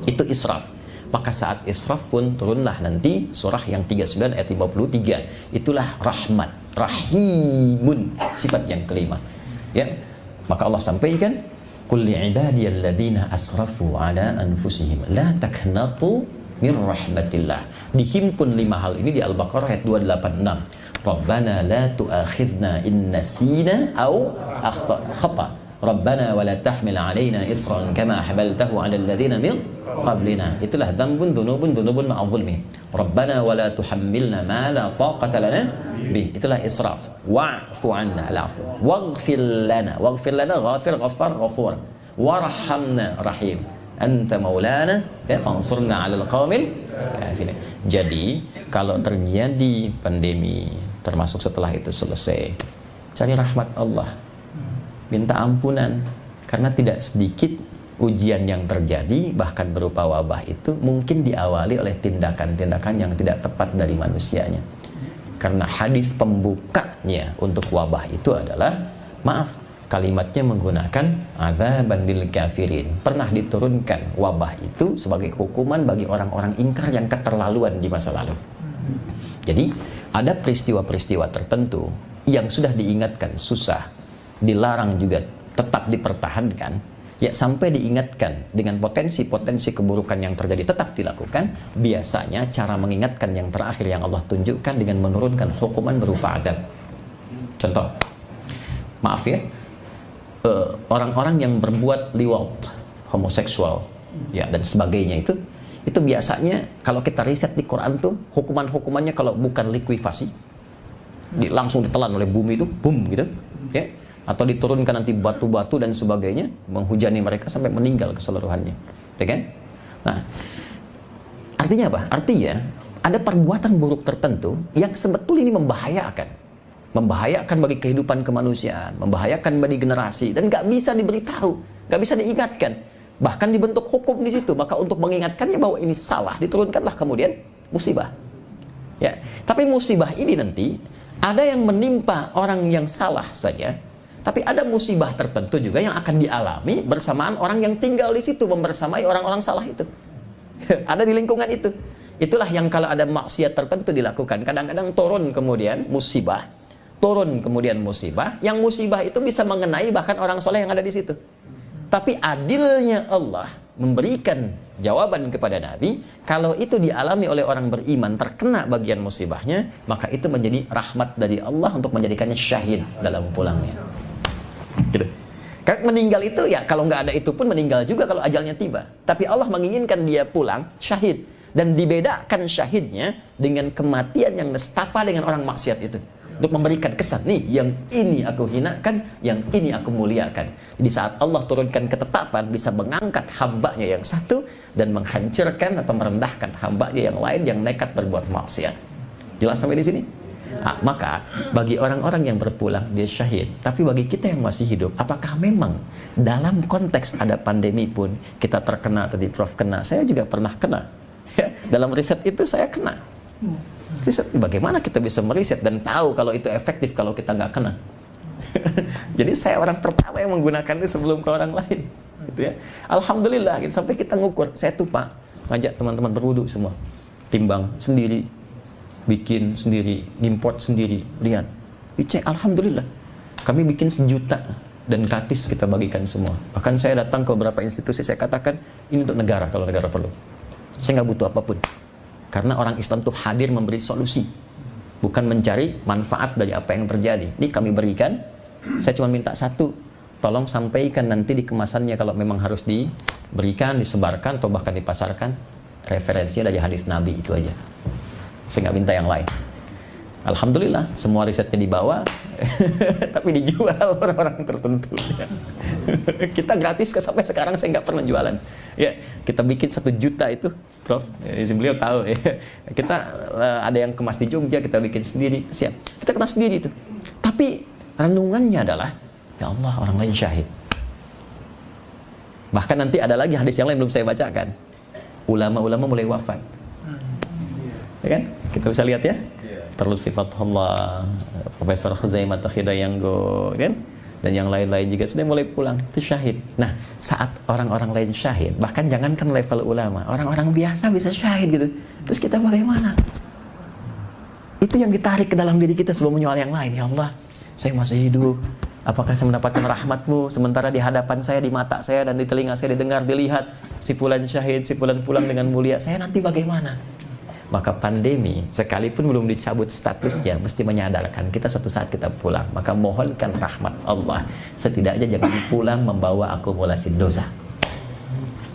Itu israf. Maka saat israf pun turunlah nanti surah yang 39 ayat 53. Itulah rahmat, rahimun, sifat yang kelima. Ya. Maka Allah sampaikan, qul li'ibadiyalladzina asrafu ala anfusihim la taknatu min rahmatillah. Dihimpun 5 hal ini di Al-Baqarah ayat 286. Rabbana la tu'akhidna in nasina aw akhtana. Rabbana wa la tahmil alaina isran kama hamaltahu ala alladhina min qablina. Itulah dzambun dzunubun ma'adzulmi. Rabbana wa la tuhammilna ma la taqata lana bih. Itulah israf. Wa'fu 'anna, al'afw. Waghfir lana ghafir ghaffar ghafur. Warhamna rahim. Anta maulana fansurna 'alal qaumil kafirin. Jadi kalau terjadi pandemi, termasuk setelah itu selesai, cari rahmat Allah. Minta ampunan, karena tidak sedikit ujian yang terjadi, bahkan berupa wabah itu mungkin diawali oleh tindakan-tindakan yang tidak tepat dari manusianya. Karena hadis pembukanya untuk wabah itu adalah, maaf, kalimatnya menggunakan adzaban lil kafirin. Pernah diturunkan wabah itu sebagai hukuman bagi orang-orang ingkar yang keterlaluan di masa lalu. Jadi ada peristiwa-peristiwa tertentu yang sudah diingatkan susah, dilarang juga tetap dipertahankan, ya, sampai diingatkan dengan potensi-potensi keburukan yang terjadi tetap dilakukan. Biasanya cara mengingatkan yang terakhir yang Allah tunjukkan dengan menurunkan hukuman berupa adab. Contoh, maaf ya, orang-orang yang berbuat liwat, homoseksual, ya, dan sebagainya itu biasanya kalau kita riset di Quran tuh hukuman-hukumannya kalau bukan likuifasi, langsung ditelan oleh bumi itu, boom gitu, ya, atau diturunkan nanti batu-batu dan sebagainya, menghujani mereka sampai meninggal keseluruhannya, ya kan? Nah, artinya apa? Artinya ada perbuatan buruk tertentu yang sebetulnya ini membahayakan bagi kehidupan kemanusiaan, membahayakan bagi generasi, dan nggak bisa diberitahu, nggak bisa diingatkan, bahkan dibentuk hukum di situ. Maka untuk mengingatkannya bahwa ini salah, diturunkanlah kemudian musibah. Ya, tapi musibah ini nanti ada yang menimpa orang yang salah saja, tapi ada musibah tertentu juga yang akan dialami bersamaan orang yang tinggal di situ, membersamai orang-orang salah itu. Ada di lingkungan itu. Itulah yang kalau ada maksiat tertentu dilakukan, kadang-kadang turun kemudian musibah, yang musibah itu bisa mengenai bahkan orang soleh yang ada di situ. Tapi adilnya Allah memberikan jawaban kepada Nabi, kalau itu dialami oleh orang beriman, terkena bagian musibahnya, maka itu menjadi rahmat dari Allah untuk menjadikannya syahid dalam pulangnya. Gitu. Karena meninggal itu ya, kalau nggak ada itu pun meninggal juga kalau ajalnya tiba. Tapi Allah menginginkan dia pulang syahid, dan dibedakan syahidnya dengan kematian yang nestapa dengan orang maksiat itu. untuk memberikan kesan nih, yang ini aku hinakan, yang ini aku muliakan. Jadi saat Allah turunkan ketetapan, bisa mengangkat hambanya yang satu dan menghancurkan atau merendahkan hambanya yang lain yang nekat berbuat maksiat. Jelas sampai di sini? Nah, maka bagi orang-orang yang berpulang dia syahid, tapi bagi kita yang masih hidup, apakah memang dalam konteks ada pandemi pun kita terkena? Tadi Prof kena, saya juga pernah kena ya, dalam riset itu saya kena. Riset, bagaimana kita bisa meriset dan tahu kalau itu efektif kalau kita nggak kena? Jadi saya orang pertama yang menggunakan itu sebelum ke orang lain gitu ya. Alhamdulillah gitu, sampai kita ngukur, saya tuh Pak ngajak teman-teman berwudu semua, timbang sendiri, bikin sendiri, import sendiri, lihat, dicek, alhamdulillah kami bikin 1 juta dan gratis kita bagikan semua. Bahkan saya datang ke beberapa institusi, saya katakan ini untuk negara kalau negara perlu, saya nggak butuh apapun, karena orang Islam tuh hadir memberi solusi, bukan mencari manfaat dari apa yang terjadi. Ini kami berikan, saya cuma minta satu, tolong sampaikan nanti di kemasannya kalau memang harus diberikan, disebarkan atau bahkan dipasarkan, referensinya dari hadis Nabi, itu aja. Saya nggak minta yang lain. Alhamdulillah semua risetnya dibawa tapi dijual orang-orang tertentu. Kita gratis, sampai sekarang saya nggak pernah jualan ya. Kita bikin 1 juta itu Prof, beliau tahu ya. Kita ada yang kemas di Jogja, kita bikin sendiri, siap, kita kemas sendiri itu. Tapi renungannya adalah ya Allah, orang lain syahid. Bahkan nanti ada lagi hadis yang lain belum saya bacakan, ulama-ulama mulai wafat ya kan, kita bisa lihat ya, Terlutfi Fathullah, Profesor Khuzaimah Takhidayanggo kan, dan yang lain-lain juga sudah mulai pulang, itu syahid. Nah, saat orang-orang lain syahid, bahkan jangankan level ulama, orang-orang biasa bisa syahid gitu, terus kita bagaimana? Itu yang ditarik ke dalam diri kita sebelum menyoal yang lain. Ya Allah, saya masih hidup, apakah saya mendapatkan rahmat-Mu, sementara di hadapan saya, di mata saya dan di telinga saya didengar, dilihat si fulan syahid, si fulan pulang dengan mulia, saya nanti bagaimana? Maka pandemi sekalipun belum dicabut statusnya, mesti menyadarkan kita satu saat kita pulang. Maka mohonkan rahmat Allah, setidaknya jangan pulang membawa akumulasi dosa.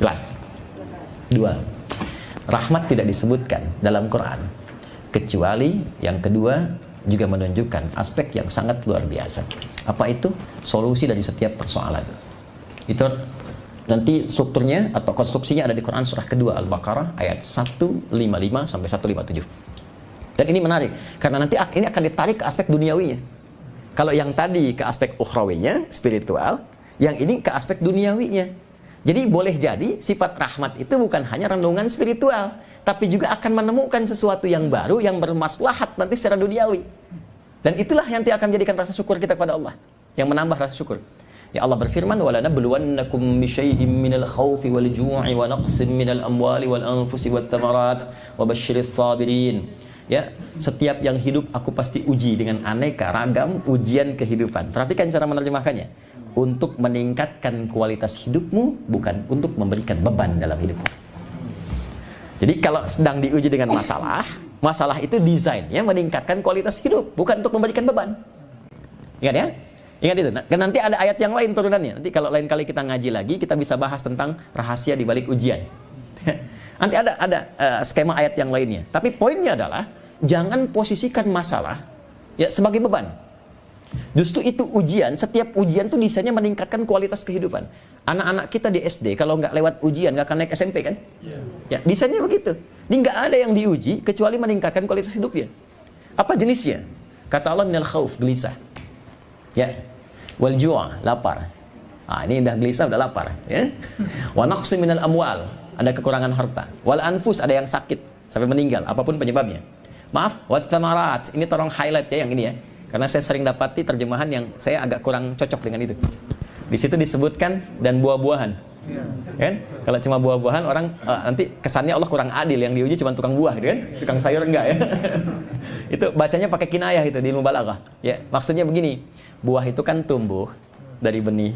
Jelas? 2, rahmat tidak disebutkan dalam Quran, kecuali yang kedua juga menunjukkan aspek yang sangat luar biasa. Apa itu? Solusi dari setiap persoalan. Itu nanti strukturnya atau konstruksinya ada di Quran surah kedua Al-Baqarah ayat 155 sampai 157. Dan ini menarik karena nanti ini akan ditarik ke aspek duniawinya. Kalau yang tadi ke aspek ukhrawinya, spiritual, yang ini ke aspek duniawinya. Jadi boleh jadi sifat rahmat itu bukan hanya renungan spiritual, tapi juga akan menemukan sesuatu yang baru yang bermaslahat nanti secara duniawi. Dan itulah yang nanti akan menjadikan rasa syukur kita kepada Allah, yang menambah rasa syukur. Ya Allah berfirman, وَلَنَبْلُوَنَّكُمْ بِشَيْءٍ مِّنَ الْخَوْفِ وَالْجُوعِ وَنَقْصٍ مِّنَ الْأَمْوَالِ وَالْأَنفُسِ وَالثَّمَرَاتِ وَبَشِّرِ الصَّابِرِينَ. Ya, setiap yang hidup aku pasti uji dengan aneka ragam ujian kehidupan. Perhatikan cara menerjemahkannya. Untuk meningkatkan kualitas hidupmu, bukan untuk memberikan beban dalam hidupmu. Jadi kalau sedang diuji dengan masalah itu desainnya meningkatkan kualitas hidup, bukan untuk memberikan beban. Ingat ya? Ingat itu. Nah, nanti ada ayat yang lain turunannya. Nanti kalau lain kali kita ngaji lagi, kita bisa bahas tentang rahasia di balik ujian. Nanti ada skema ayat yang lainnya. Tapi poinnya adalah jangan posisikan masalah ya sebagai beban. Justru itu ujian. Setiap ujian tuh desainnya meningkatkan kualitas kehidupan. Anak-anak kita di SD kalau nggak lewat ujian nggak akan naik SMP kan? Ya, desainnya begitu. Ini nggak ada yang diuji kecuali meningkatkan kualitas hidupnya. Apa jenisnya? Kata Allah, minal khauf, gelisah. Ya, wal ju', lapar. Ini udah gelisah, udah lapar. Ya, wa naqsi minal amwal, ada kekurangan harta. Wal anfus, ada yang sakit sampai meninggal, apapun penyebabnya. Maaf, wat thamarat, ini tolong highlight ya yang ini ya, karena saya sering dapati terjemahan yang saya agak kurang cocok dengan itu. Di situ disebutkan dan buah-buahan. Kan? Kalau cuma buah-buahan orang nanti kesannya Allah kurang adil, yang diuji cuma tukang buah gitu kan? Tukang sayur enggak ya. Itu bacanya pakai kinayah itu di ilmu balaghah. Ya, maksudnya begini. Buah itu kan tumbuh dari benih,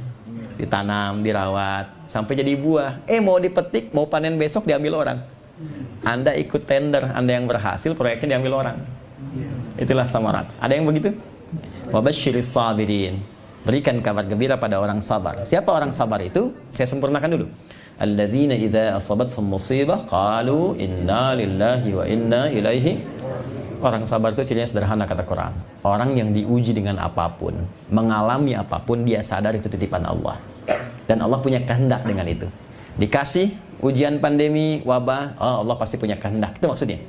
ditanam, dirawat sampai jadi buah. Mau dipetik, mau panen besok diambil orang. Anda ikut tender, Anda yang berhasil, proyeknya diambil orang. Itulah thamarat. Ada yang begitu? Wa basyiris sabirin. Berikan kabar gembira pada orang sabar. Siapa orang sabar itu? Saya sempurnakan dulu. Alladzina idza asabathum musibah qalu inna lillahi wa inna ilaihi Orang sabar itu cirinya sederhana kata Quran. Orang yang diuji dengan apapun, mengalami apapun, dia sadar itu titipan Allah. Dan Allah punya kehendak dengan itu. Dikasih ujian pandemi, wabah, oh Allah pasti punya kehendak. Itu maksudnya.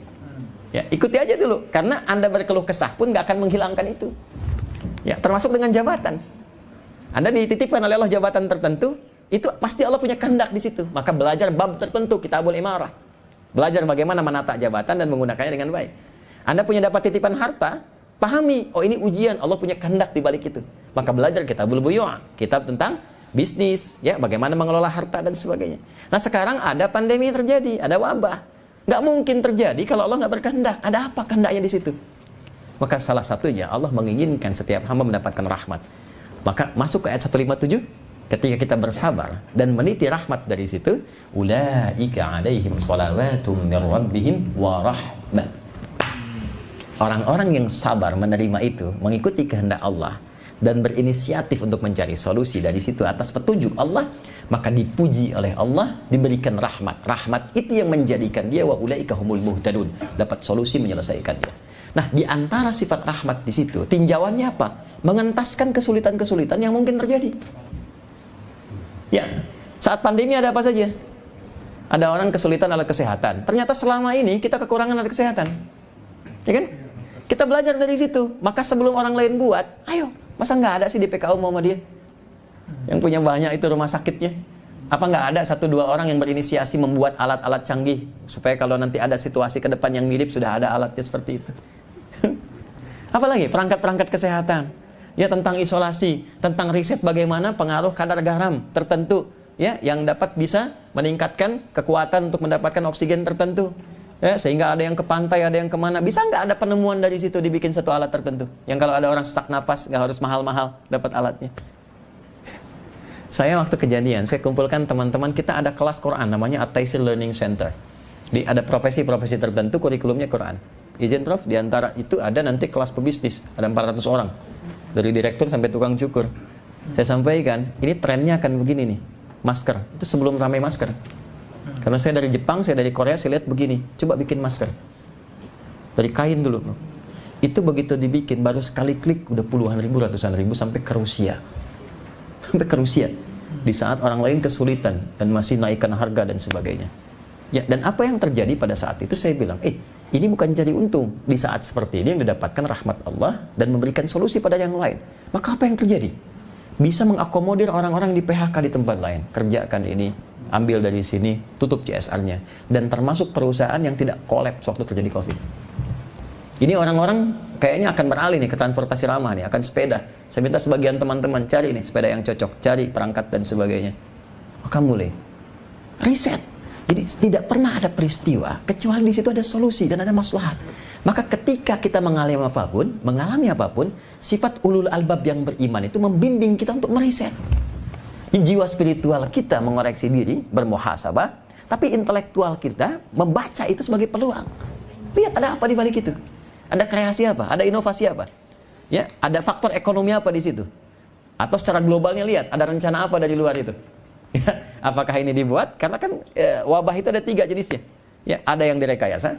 Ya, ikuti aja dulu. Karena Anda berkeluh kesah pun nggak akan menghilangkan itu. Ya, termasuk dengan jabatan. Anda dititipkan oleh Allah jabatan tertentu, itu pasti Allah punya kehendak di situ. Maka belajar bab tertentu, Kitabul Imarah. Belajar bagaimana menata jabatan dan menggunakannya dengan baik. Anda punya dapat titipan harta, pahami, oh ini ujian, Allah punya kehendak di balik itu. Maka belajar Kitabul Buyu'ah, kitab tentang bisnis, ya, bagaimana mengelola harta dan sebagainya. Nah, sekarang ada pandemi terjadi, ada wabah. Nggak mungkin terjadi kalau Allah nggak berkehendak. Ada apa kehendaknya di situ? Maka salah satunya Allah menginginkan setiap hamba mendapatkan rahmat. Maka masuk ke ayat 157, ketika kita bersabar dan meniti rahmat dari situ, ulaika alaihim shalawatum mir rabbihim wa rahmah. Orang-orang yang sabar menerima itu, mengikuti kehendak Allah dan berinisiatif untuk mencari solusi dari situ atas petunjuk Allah, maka dipuji oleh Allah, diberikan rahmat. Rahmat itu yang menjadikan dia wa ulaika humul muhtadun, dapat solusi menyelesaikan dia. Nah, di antara sifat rahmat di situ, tinjauannya apa? Mengentaskan kesulitan-kesulitan yang mungkin terjadi. Ya, saat pandemi ada apa saja? Ada orang kesulitan alat kesehatan. Ternyata selama ini kita kekurangan alat kesehatan. Ya kan? Kita belajar dari situ. Maka sebelum orang lain buat, ayo, masa nggak ada sih di PKU sama dia? Yang punya banyak itu rumah sakitnya. Apa nggak ada 1-2 orang yang berinisiasi membuat alat-alat canggih supaya kalau nanti ada situasi ke depan yang mirip sudah ada alatnya seperti itu. Apalagi perangkat-perangkat kesehatan. Ya, tentang isolasi, tentang riset bagaimana pengaruh kadar garam tertentu, ya, yang dapat bisa meningkatkan kekuatan untuk mendapatkan oksigen tertentu. Ya, sehingga ada yang ke pantai, ada yang kemana. Bisa nggak ada penemuan dari situ dibikin satu alat tertentu? Yang kalau ada orang sesak napas, nggak harus mahal-mahal dapat alatnya. Saya waktu kejadian, saya kumpulkan teman-teman, kita ada kelas Quran, namanya At-Taisir Learning Center. Ada profesi-profesi tertentu, kurikulumnya Quran. Izin Prof, diantara itu ada nanti kelas pebisnis, ada 400 orang. Dari direktur sampai tukang cukur. Saya sampaikan, ini trennya akan begini nih. Masker, itu sebelum ramai masker. Karena saya dari Jepang, saya dari Korea, saya lihat begini. Coba bikin masker. Dari kain dulu. Itu begitu dibikin, baru sekali klik, udah puluhan ribu, ratusan ribu, sampai ke Rusia. Sampai ke Rusia. Di saat orang lain kesulitan, dan masih naikkan harga dan sebagainya. Ya, dan apa yang terjadi pada saat itu, saya bilang, ini bukan jadi untung. Di saat seperti ini yang didapatkan rahmat Allah dan memberikan solusi pada yang lain. Maka apa yang terjadi? Bisa mengakomodir orang-orang di PHK di tempat lain. Kerjakan ini, ambil dari sini, tutup CSR-nya. Dan termasuk perusahaan yang tidak kolaps waktu terjadi COVID. Ini orang-orang kayaknya akan beralih nih ke transportasi ramah nih, akan sepeda. Saya minta sebagian teman-teman cari nih sepeda yang cocok, cari perangkat dan sebagainya. Maka mulai riset. Jadi tidak pernah ada peristiwa kecuali di situ ada solusi dan ada maslahat. Maka ketika kita mengalami apapun, sifat ulul albab yang beriman itu membimbing kita untuk meriset. Jiwa spiritual kita mengoreksi diri, bermuhasabah, tapi intelektual kita membaca itu sebagai peluang. Lihat ada apa di balik itu? Ada kreasi apa? Ada inovasi apa? Ya, ada faktor ekonomi apa di situ? Atau secara globalnya lihat ada rencana apa dari luar itu? Ya, apakah ini dibuat? Karena kan wabah itu ada 3 jenisnya. Ya, ada yang direkayasa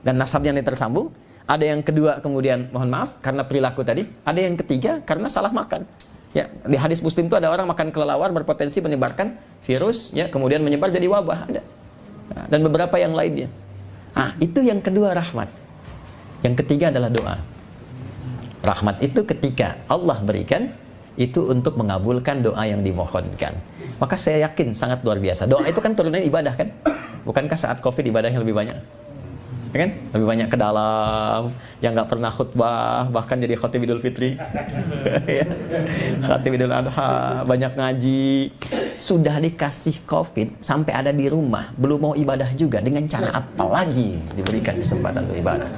dan nasabnya ini tersambung. Ada yang kedua kemudian mohon maaf karena perilaku tadi. Ada yang ketiga karena salah makan. Ya, di hadis Muslim itu ada orang makan kelelawar berpotensi menyebarkan virus, ya, kemudian menyebar jadi wabah ada. Nah, dan beberapa yang lainnya. Itu yang kedua rahmat. Yang ketiga adalah doa. Rahmat itu ketika Allah berikan itu untuk mengabulkan doa yang dimohonkan. Maka saya yakin sangat luar biasa. Doa itu kan turunan ibadah kan? Bukankah saat Covid ibadahnya lebih banyak? Ya kan? Lebih banyak ke dalam, yang nggak pernah khutbah, bahkan jadi khatib Idul Fitri. Khatib Idul Adha, banyak ngaji. Sudah dikasih Covid, sampai ada di rumah, belum mau ibadah juga. Dengan cara apa lagi diberikan kesempatan untuk ibadah?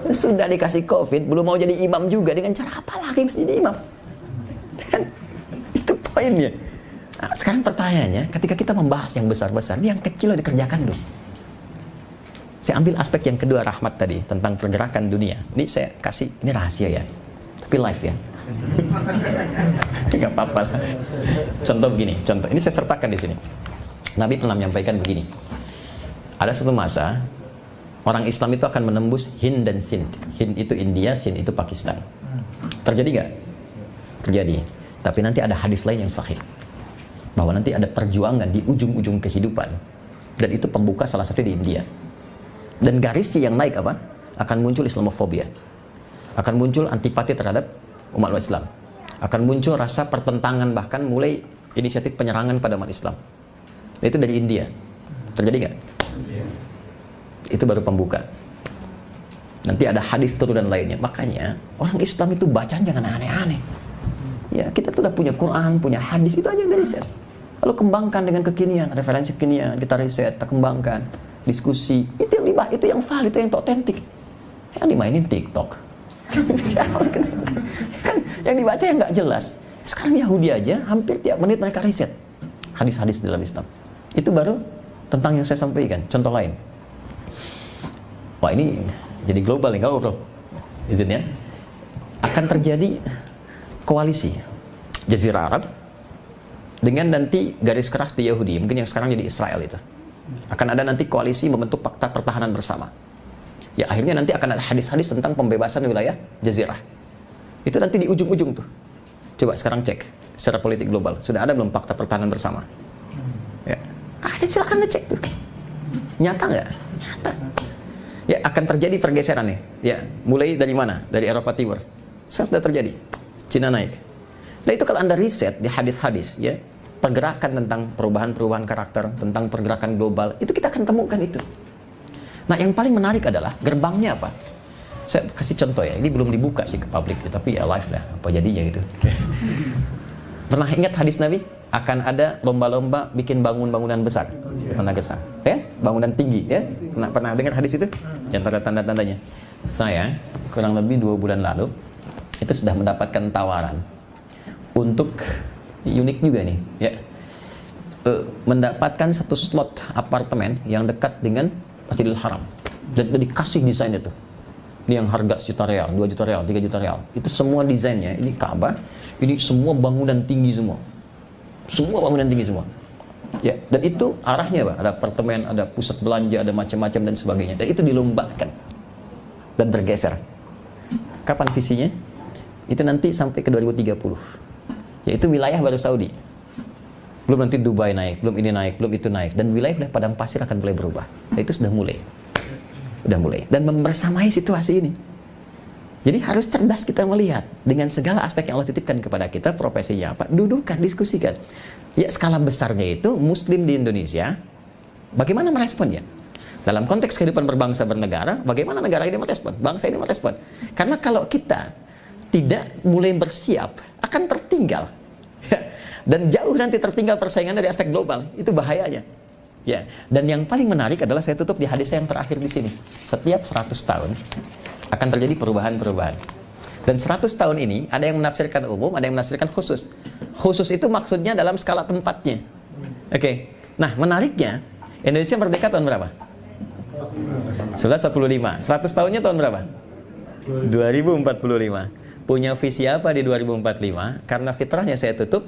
Sudah dikasih Covid, belum mau jadi imam juga. Dengan cara apa lagi mesti jadi imam? Kan? Itu poinnya. Nah, sekarang pertanyaannya, ketika kita membahas yang besar-besar, yang kecil dikerjakan dulu. Saya ambil aspek yang kedua, rahmat tadi, tentang pergerakan dunia. Ini saya kasih, ini rahasia ya, tapi live ya. Gak apa-apa lah. Contoh begini, ini saya sertakan di sini. Nabi pernah menyampaikan begini. Ada satu masa, Orang Islam itu akan menembus Hind dan Sind. Hind itu India, Sind itu Pakistan. Terjadi nggak? Terjadi. Tapi nanti ada hadis lain yang sahih, bahwa nanti ada perjuangan di ujung-ujung kehidupan, dan itu pembuka salah satu di India. Dan garisnya yang naik apa? Akan muncul Islamofobia, akan muncul antipati terhadap umat Islam, akan muncul rasa pertentangan, bahkan mulai inisiatif penyerangan pada umat Islam. Itu dari India. Terjadi nggak? Itu baru pembuka. Nanti ada hadis turunan lainnya. Makanya orang Islam itu bacaan jangan aneh-aneh. Ya, kita tuh udah punya Quran, punya hadis, itu aja yang dari riset. Lalu kembangkan dengan kekinian, referensi kekinian, kita riset, kita kembangkan, diskusi. Itu yang itu yang valid, itu yang otentik. Yang dimainin TikTok. Kan yang dibaca yang nggak jelas. Sekarang Yahudi aja hampir tiap menit mereka riset hadis-hadis dalam Islam. Itu baru tentang yang saya sampaikan. Contoh lain. Wah, ini jadi global nih, bro. Izinnya akan terjadi koalisi Jazirah Arab dengan nanti garis keras di Yahudi, mungkin yang sekarang jadi Israel itu. Akan ada nanti koalisi membentuk fakta pertahanan bersama. Ya, akhirnya nanti akan ada hadis-hadis tentang pembebasan wilayah Jazirah. Itu nanti di ujung-ujung tuh. Coba sekarang cek secara politik global, sudah ada belum fakta pertahanan bersama? Ya, ada, silakan cek tuh. Nyata nggak? Nyata. Ya, akan terjadi pergeseran nih. Ya, mulai dari mana? Dari Eropa Timur. Sekarang sudah terjadi. Cina naik. Nah, itu kalau Anda riset di hadis-hadis, ya, pergerakan tentang perubahan-perubahan karakter, tentang pergerakan global, itu kita akan temukan itu. Nah, yang paling menarik adalah gerbangnya apa? Saya kasih contoh ya, ini belum dibuka sih ke publik, tapi ya live lah, apa jadinya gitu. Pernah ingat hadis Nabi? Akan ada lomba-lomba bikin bangunan besar. Pernah kesana? Ya? Bangunan tinggi, ya? Pernah dengar hadis itu? Jangan tanda-tandanya. Saya kurang lebih 2 bulan lalu itu sudah mendapatkan tawaran untuk, unik juga nih, ya, mendapatkan satu slot apartemen yang dekat dengan Masjidil Haram, dan dikasih desain itu. Ini yang harga ₦1 juta, 2 juta real, 3 juta real. Itu semua desainnya, ini Ka'bah, ini semua bangunan tinggi semua. Semua bangunan tinggi semua. Ya, dan itu arahnya apa? Ada apartemen, ada pusat belanja, ada macam-macam dan sebagainya. Dan itu dilombakan dan bergeser. Kapan visinya? Itu nanti sampai ke 2030. Yaitu wilayah baru Saudi. Belum nanti Dubai naik, belum ini naik, belum itu naik. Dan wilayah padang pasir akan mulai berubah. Nah, itu sudah mulai. Udah mulai. Dan membersamai situasi ini. Jadi harus cerdas kita melihat. Dengan segala aspek yang Allah titipkan kepada kita, profesinya apa, dudukan, diskusikan. Ya, skala besarnya itu, Muslim di Indonesia, bagaimana meresponnya? Dalam konteks kehidupan berbangsa bernegara, bagaimana negara ini merespon? Bangsa ini merespon? Karena kalau kita tidak mulai bersiap, akan tertinggal. Dan jauh nanti tertinggal persaingan dari aspek global. Itu bahayanya. Ya. Dan yang paling menarik adalah saya tutup di hadis yang terakhir di sini. Setiap 100 tahun akan terjadi perubahan-perubahan. Dan 100 tahun ini ada yang menafsirkan umum, ada yang menafsirkan khusus. Khusus itu maksudnya dalam skala tempatnya. Oke. Nah, menariknya, Indonesia merdeka tahun berapa? 1945. 100 tahunnya tahun berapa? 2045. Punya visi apa di 2045? Karena fitrahnya saya tutup,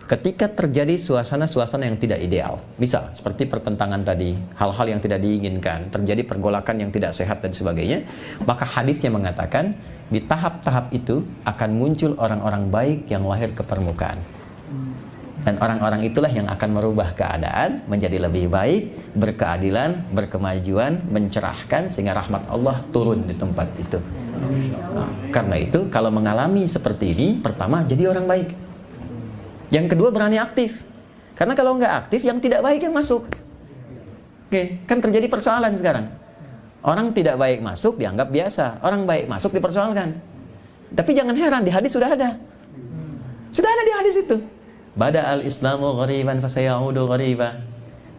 ketika terjadi suasana-suasana yang tidak ideal, misal seperti pertentangan tadi, hal-hal yang tidak diinginkan, terjadi pergolakan yang tidak sehat dan sebagainya, maka hadisnya mengatakan di tahap-tahap itu akan muncul orang-orang baik yang lahir ke permukaan. Dan orang-orang itulah yang akan merubah keadaan menjadi lebih baik, berkeadilan, berkemajuan, mencerahkan, sehingga rahmat Allah turun di tempat itu. Nah, karena itu kalau mengalami seperti ini, pertama jadi orang baik. Yang kedua berani aktif. Karena kalau nggak aktif, yang tidak baik yang masuk. Oke, kan terjadi persoalan sekarang. Orang tidak baik masuk dianggap biasa. Orang baik masuk dipersoalkan. Tapi jangan heran, di hadis sudah ada. Sudah ada di hadis itu. Bada al-Islamu ghariban fasayaudu ghariba.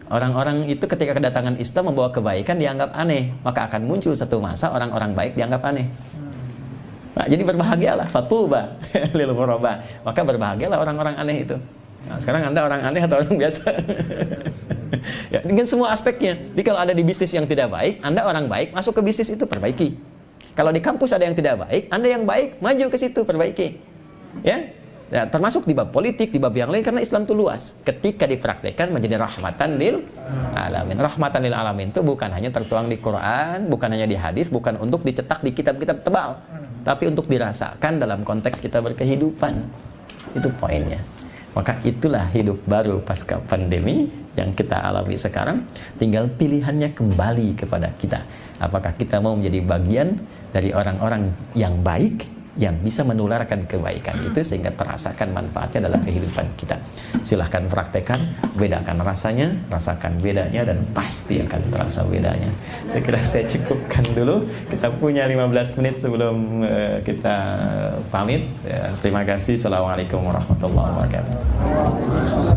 Orang-orang itu ketika kedatangan Islam membawa kebaikan dianggap aneh. Maka akan muncul satu masa orang-orang baik dianggap aneh. Nah, jadi berbahagialah, fatuba lil ghuraba. Maka berbahagialah orang-orang aneh itu. Nah, sekarang Anda orang aneh atau orang biasa? Ya, dengan semua aspeknya. Jadi kalau ada di bisnis yang tidak baik, Anda orang baik, masuk ke bisnis itu, perbaiki. Kalau di kampus ada yang tidak baik, Anda yang baik, maju ke situ, perbaiki. Ya. Ya, termasuk di bab politik, di bab yang lain, karena Islam itu luas. Ketika dipraktekkan menjadi rahmatan lil alamin. Rahmatan lil alamin itu bukan hanya tertuang di Quran, bukan hanya di hadis, bukan untuk dicetak di kitab-kitab tebal, tapi untuk dirasakan dalam konteks kita berkehidupan. Itu poinnya. Maka itulah hidup baru pasca pandemi yang kita alami sekarang. Tinggal pilihannya kembali kepada kita. Apakah kita mau menjadi bagian dari orang-orang yang baik, yang bisa menularkan kebaikan itu sehingga terasakan manfaatnya dalam kehidupan kita. Silahkan praktekkan, bedakan rasanya, rasakan bedanya, dan pasti akan terasa bedanya. Saya kira saya cukupkan dulu. Kita punya 15 menit sebelum kita pamit. Terima kasih. Assalamualaikum warahmatullahi wabarakatuh.